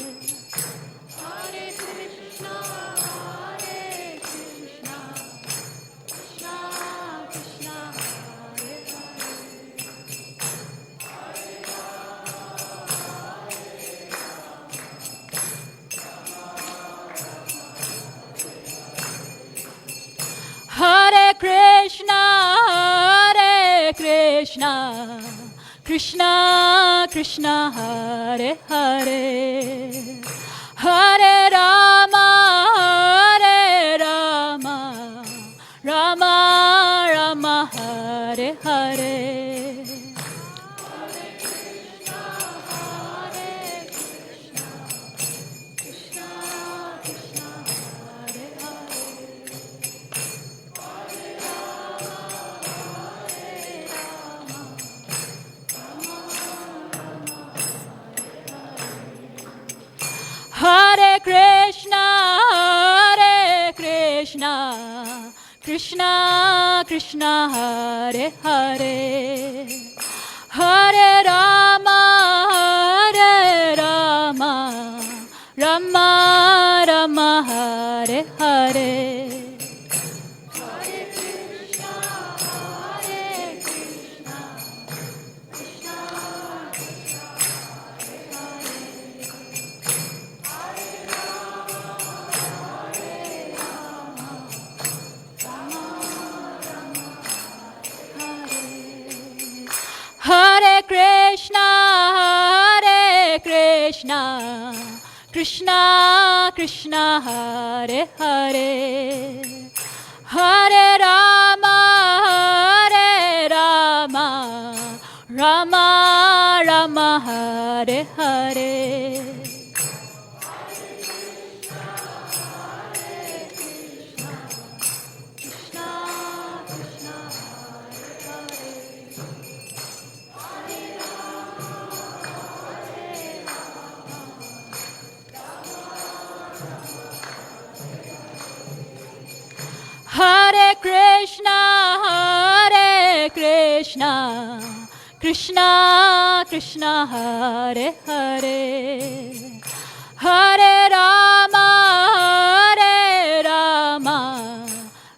Hare Krishna, Krishna Krishna, Hare Hare, Hare Rama, Rama Rama, Hare Hare. Hare Krishna, Krishna Krishna, Hare Hare, Hare Rama, Rama Rama, Hare Hare. Hare Krishna, Krishna Krishna, Hare Hare, Hare Rama, Rama Rama, Hare Hare. Hare Krishna, Krishna Krishna, Hare Hare, Hare Rama,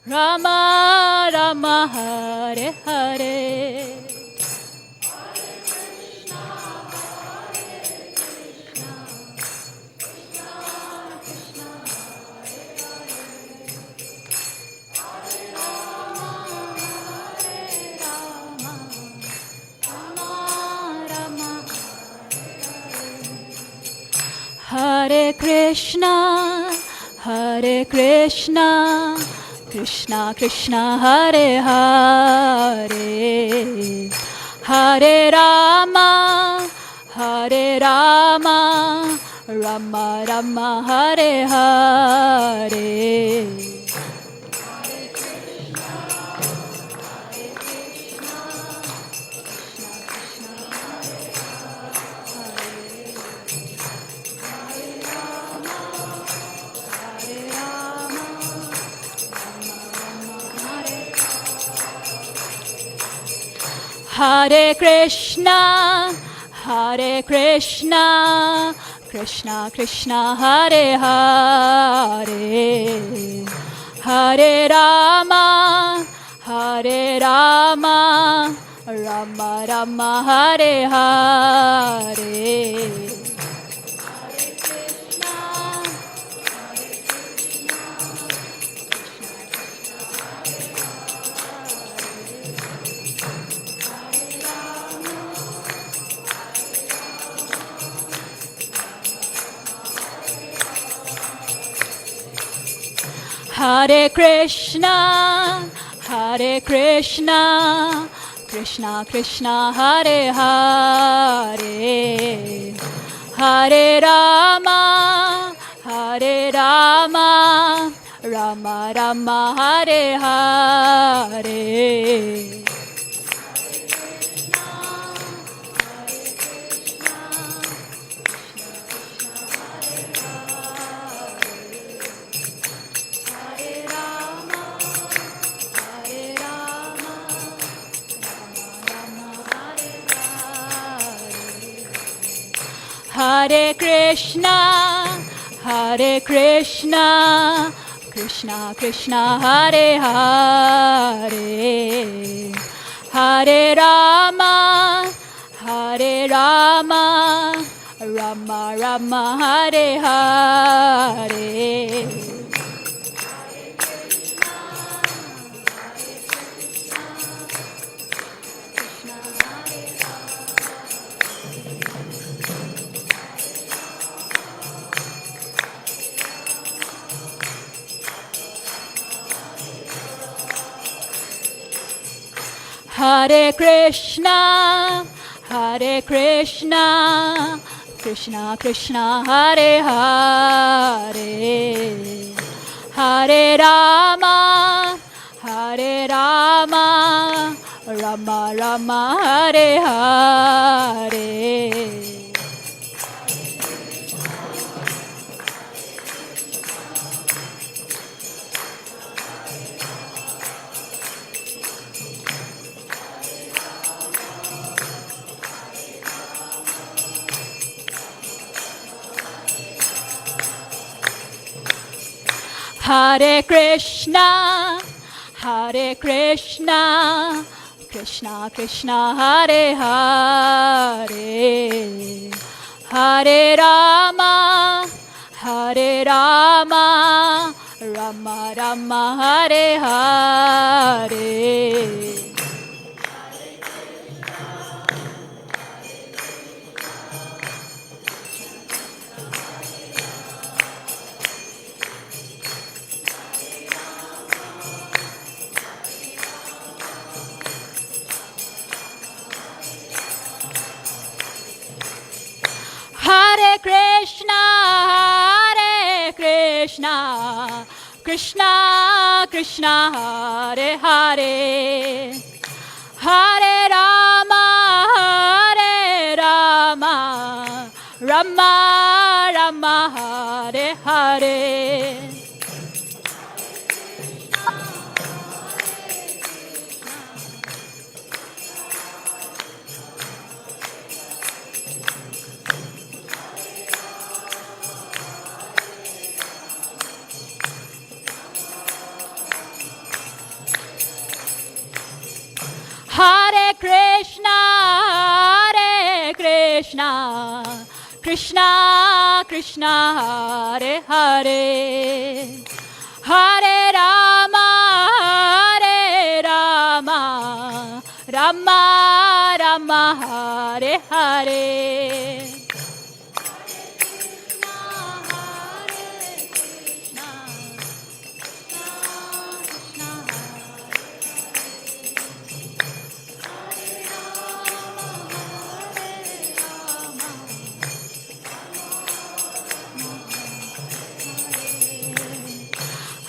Rama Rama, Hare Hare. Hare Krishna, Krishna Krishna, Hare Hare, Hare Rama, Rama Rama, Hare Hare. Hare Krishna, Krishna Krishna, Hare Hare, Hare Rama, Rama Rama, Hare Hare. Hare Krishna, Krishna Krishna, Hare Hare, Hare Rama, Rama Rama, Hare Hare. Hare Krishna, Krishna Krishna, Hare Hare, Hare Rama, Rama Rama, Hare Hare. Hare Krishna, Krishna Krishna, Hare Hare, Hare Rama, Rama Rama, Hare Hare. Hare Krishna, Krishna Krishna, Hare Hare, Hare Rama, Rama Rama, Hare Hare. Krishna, Krishna Krishna, Hare Hare, Hare Rama, Hare Rama, Rama Rama, Hare Hare. Hare Krishna, Hare Krishna, Krishna Krishna, Hare Hare, Hare Rama, Hare Rama, Rama Rama, Hare Hare.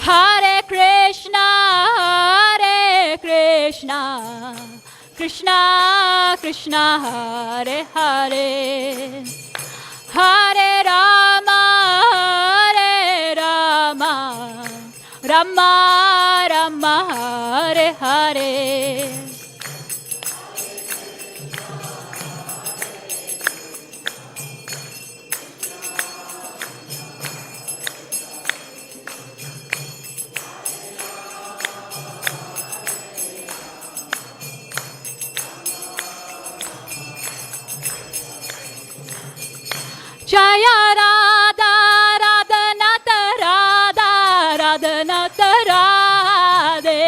Hare Krishna, Hare Krishna, Krishna Krishna, Hare Hare, Hare Rama, Hare Rama, Rama Rama, Hare Hare. Jaya Radha, Radha Nata Radha, Radha Nata Radhe.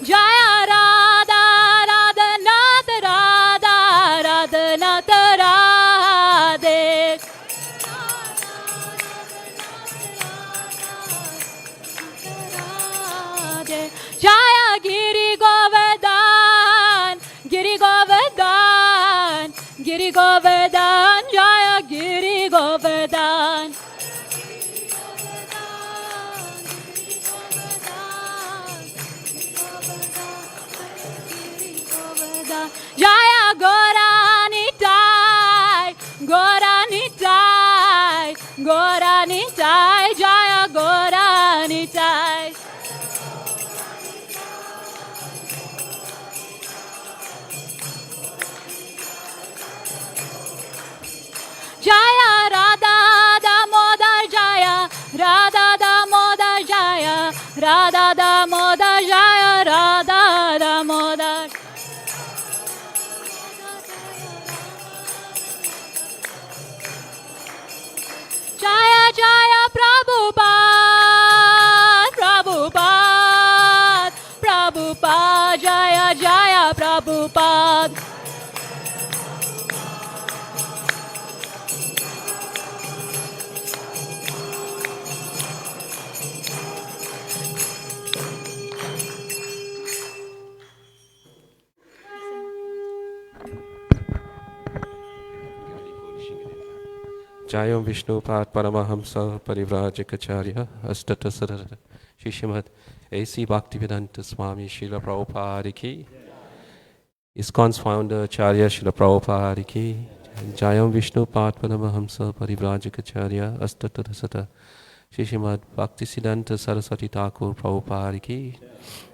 Jaya Radha, Radha Nata Radha, Radha Nata Radhe. Jaya Giri Govardhan, Giri Govardhan, Giri Govardhan, Jaya Giri Govardhan. Jaya Goranitai, Goranitai, Goranitai, Jaya Goranitai. Jaya Radha Damodar Jaya, Radha Damodar Jaya, Radha Damodar Jaya, Radha Damodar. Jaya Jaya Prabhupada, Prabhupada, Prabhupada, Jaya Jaya Prabhupada. Jayam Vishnu Pad Paramahamsa Parivrajikacharya Astata Sarada Shishimat A.C. Bhaktivedanta Swami Srila Prabhupada Ki, ISKCON's founder Acharya Srila Prabhupada Ki, Jayam Vishnu Pad Paramahamsa Parivrajikacharya Astata Sata Shishimat Bhaktisiddhanta Saraswati Thakur Prabhupada Ki,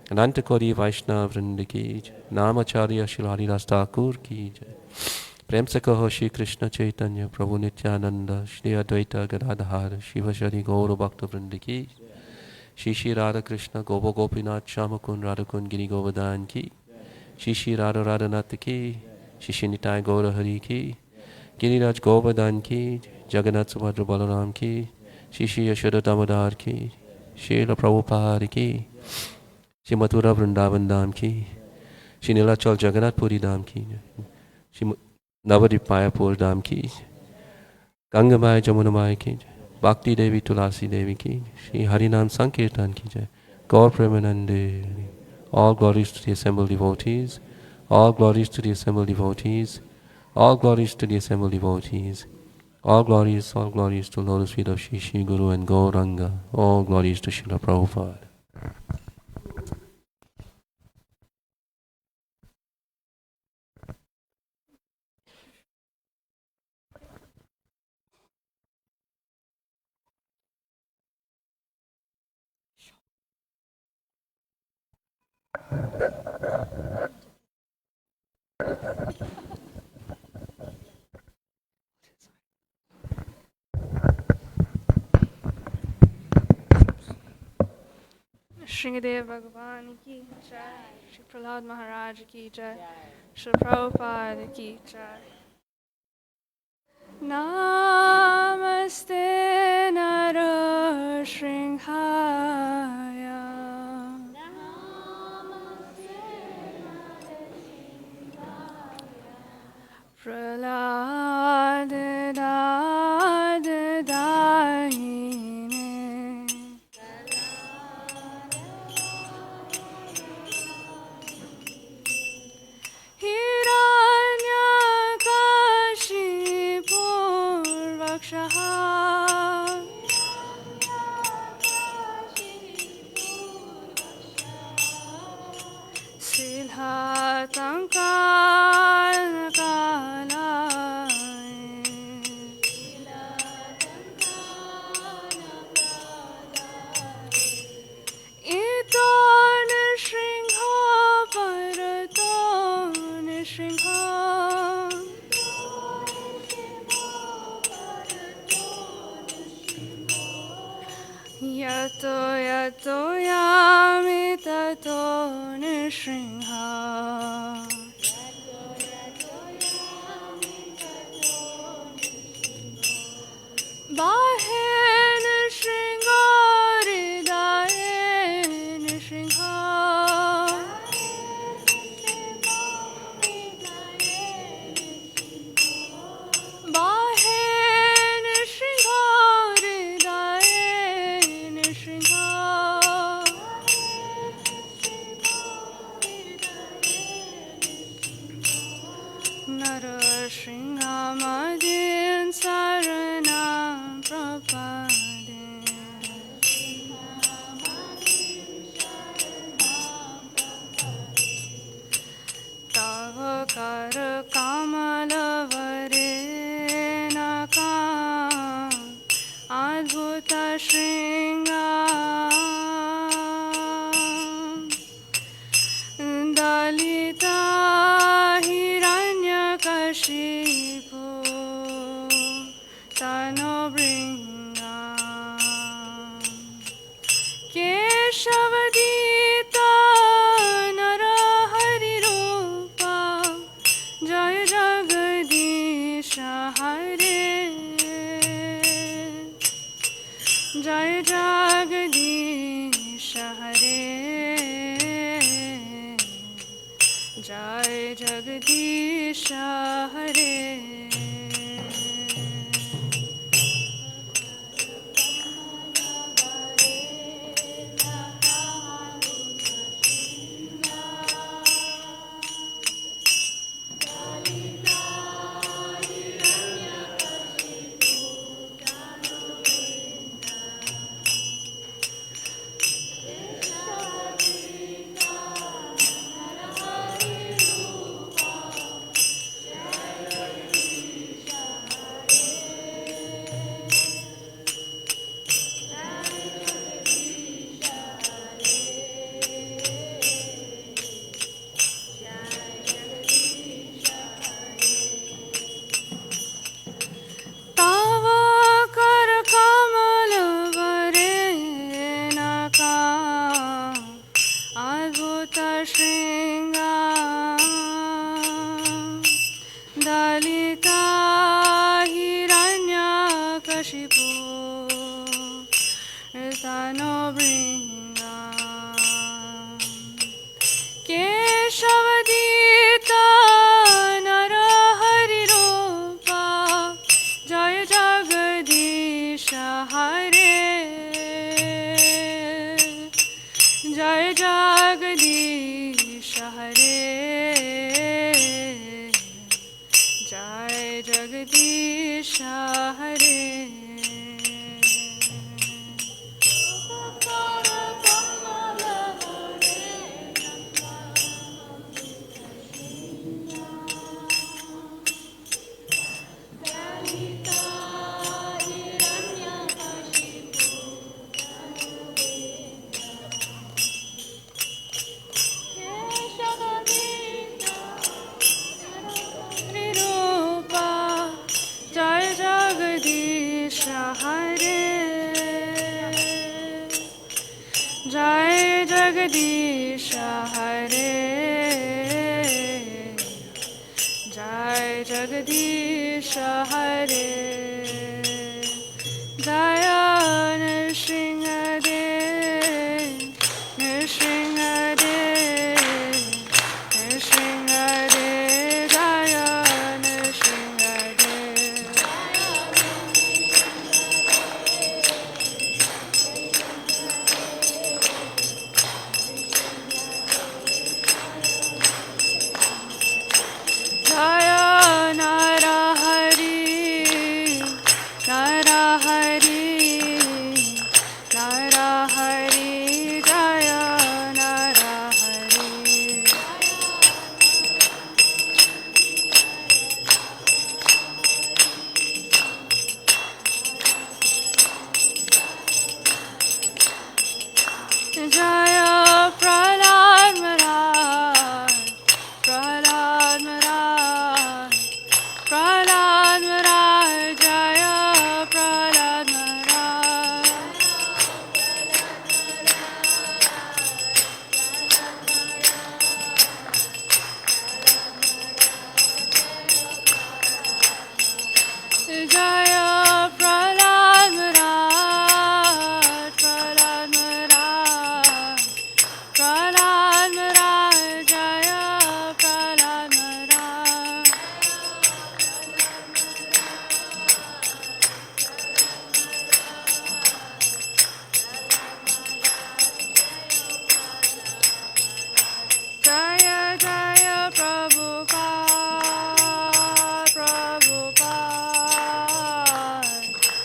Ananta Kori Vaishnava Vrinda Ki, Namacharya Srila Haridas Thakur Ki, प्रेम से कहो श्री कृष्ण चैतन्य प्रभु नित्यानंद श्री अद्वैत गदाधर शिव शरि गौर भक्त वृंद की, श्री श्री राधा कृष्ण गोपो गोपीनाथ श्याम कुंड राधा कुंड गिरी गोवर्धन की, श्री श्री राधा राधानाथ की, श्री श्री निताय गौर हरि की, गिरिराज गोवर्धन की, जगन्नाथ सुभद्र बलराम की, श्री श्री यशोदा दामोदर की, श्रील प्रभुपाद की, श्री मथुरा वृंदावन धाम की, श्री नीलाचल जगन्नाथपुरी धाम की, श्री नवद्वीप मायापुर धाम की, गंगामाय जमुनामाय की, भक्ति देवी तुलसी देवी की, श्री हरिनाम संकीर्तन की जय, गौर प्रेमानंदे. All glories to the assembled devotees, all glories to the assembled devotees, All glories to the assembled devotees. All glories to lotus feet of Shri Shri Guru and Gauranga. All glories to Srila Prabhupada. Shringadev Bhagavan ki jai, Shri Prahlad Maharaj ki jai, Shri Prabhupada ki jai. Namaste Narasringhaya. Prahlad Hiranyakashipurvakshaha Silhatankanakalaye Ito nishringha parato nishringha Yato yato yami tato nishringha Bahe nishringha hridaye nishringha Bahe nishringha hridaye nishringha Narashringamadin saranam prapade Tavakar kamalavare nakam Adbhuta shringam Dalita hiranyakashipu tanobringam Keshavadita naraharirupa Jaya Jagadisha Hare Jaya Jagadisha Hare Jai Jagadisha Hare Tavakar kamalavare nakam Adbhuta shringam Dalita hiranyakashipu tanobringam Keshavadita naraharirupa Jaya Jagadisha Hare Jaya Jagadisha Hare Jaya Hare. Nirupa, Jai Jagadish Hare. Jai Jagadish Hare. Jai Jagadish Hare. Jaya Nrsimhadev, Nrsimhadev, Nrsimhadev, Jaya Nrsimhadev. Jaya Narahari, Narahari, Narahari, Jaya Narahari. Jaya Prahlad Maharaj, Prahlad Maharaj, Prahlad Maharaj, Jaya Prahlad Maharaj. Jaya Prahlad Maharaj, Prahlad Maharaj, Prahlad Maharaj, Jaya Prahlad Maharaj. Jaya Jaya Prabhupada, Prabhupada,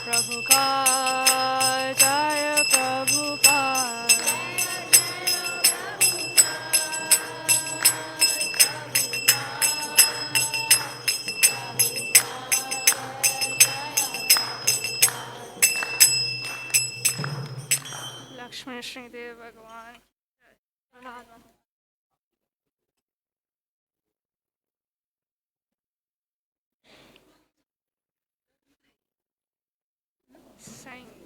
Prabhupada, Jaya Prabhupada. Lakshmi Shri Dev Bhagwan. Sang.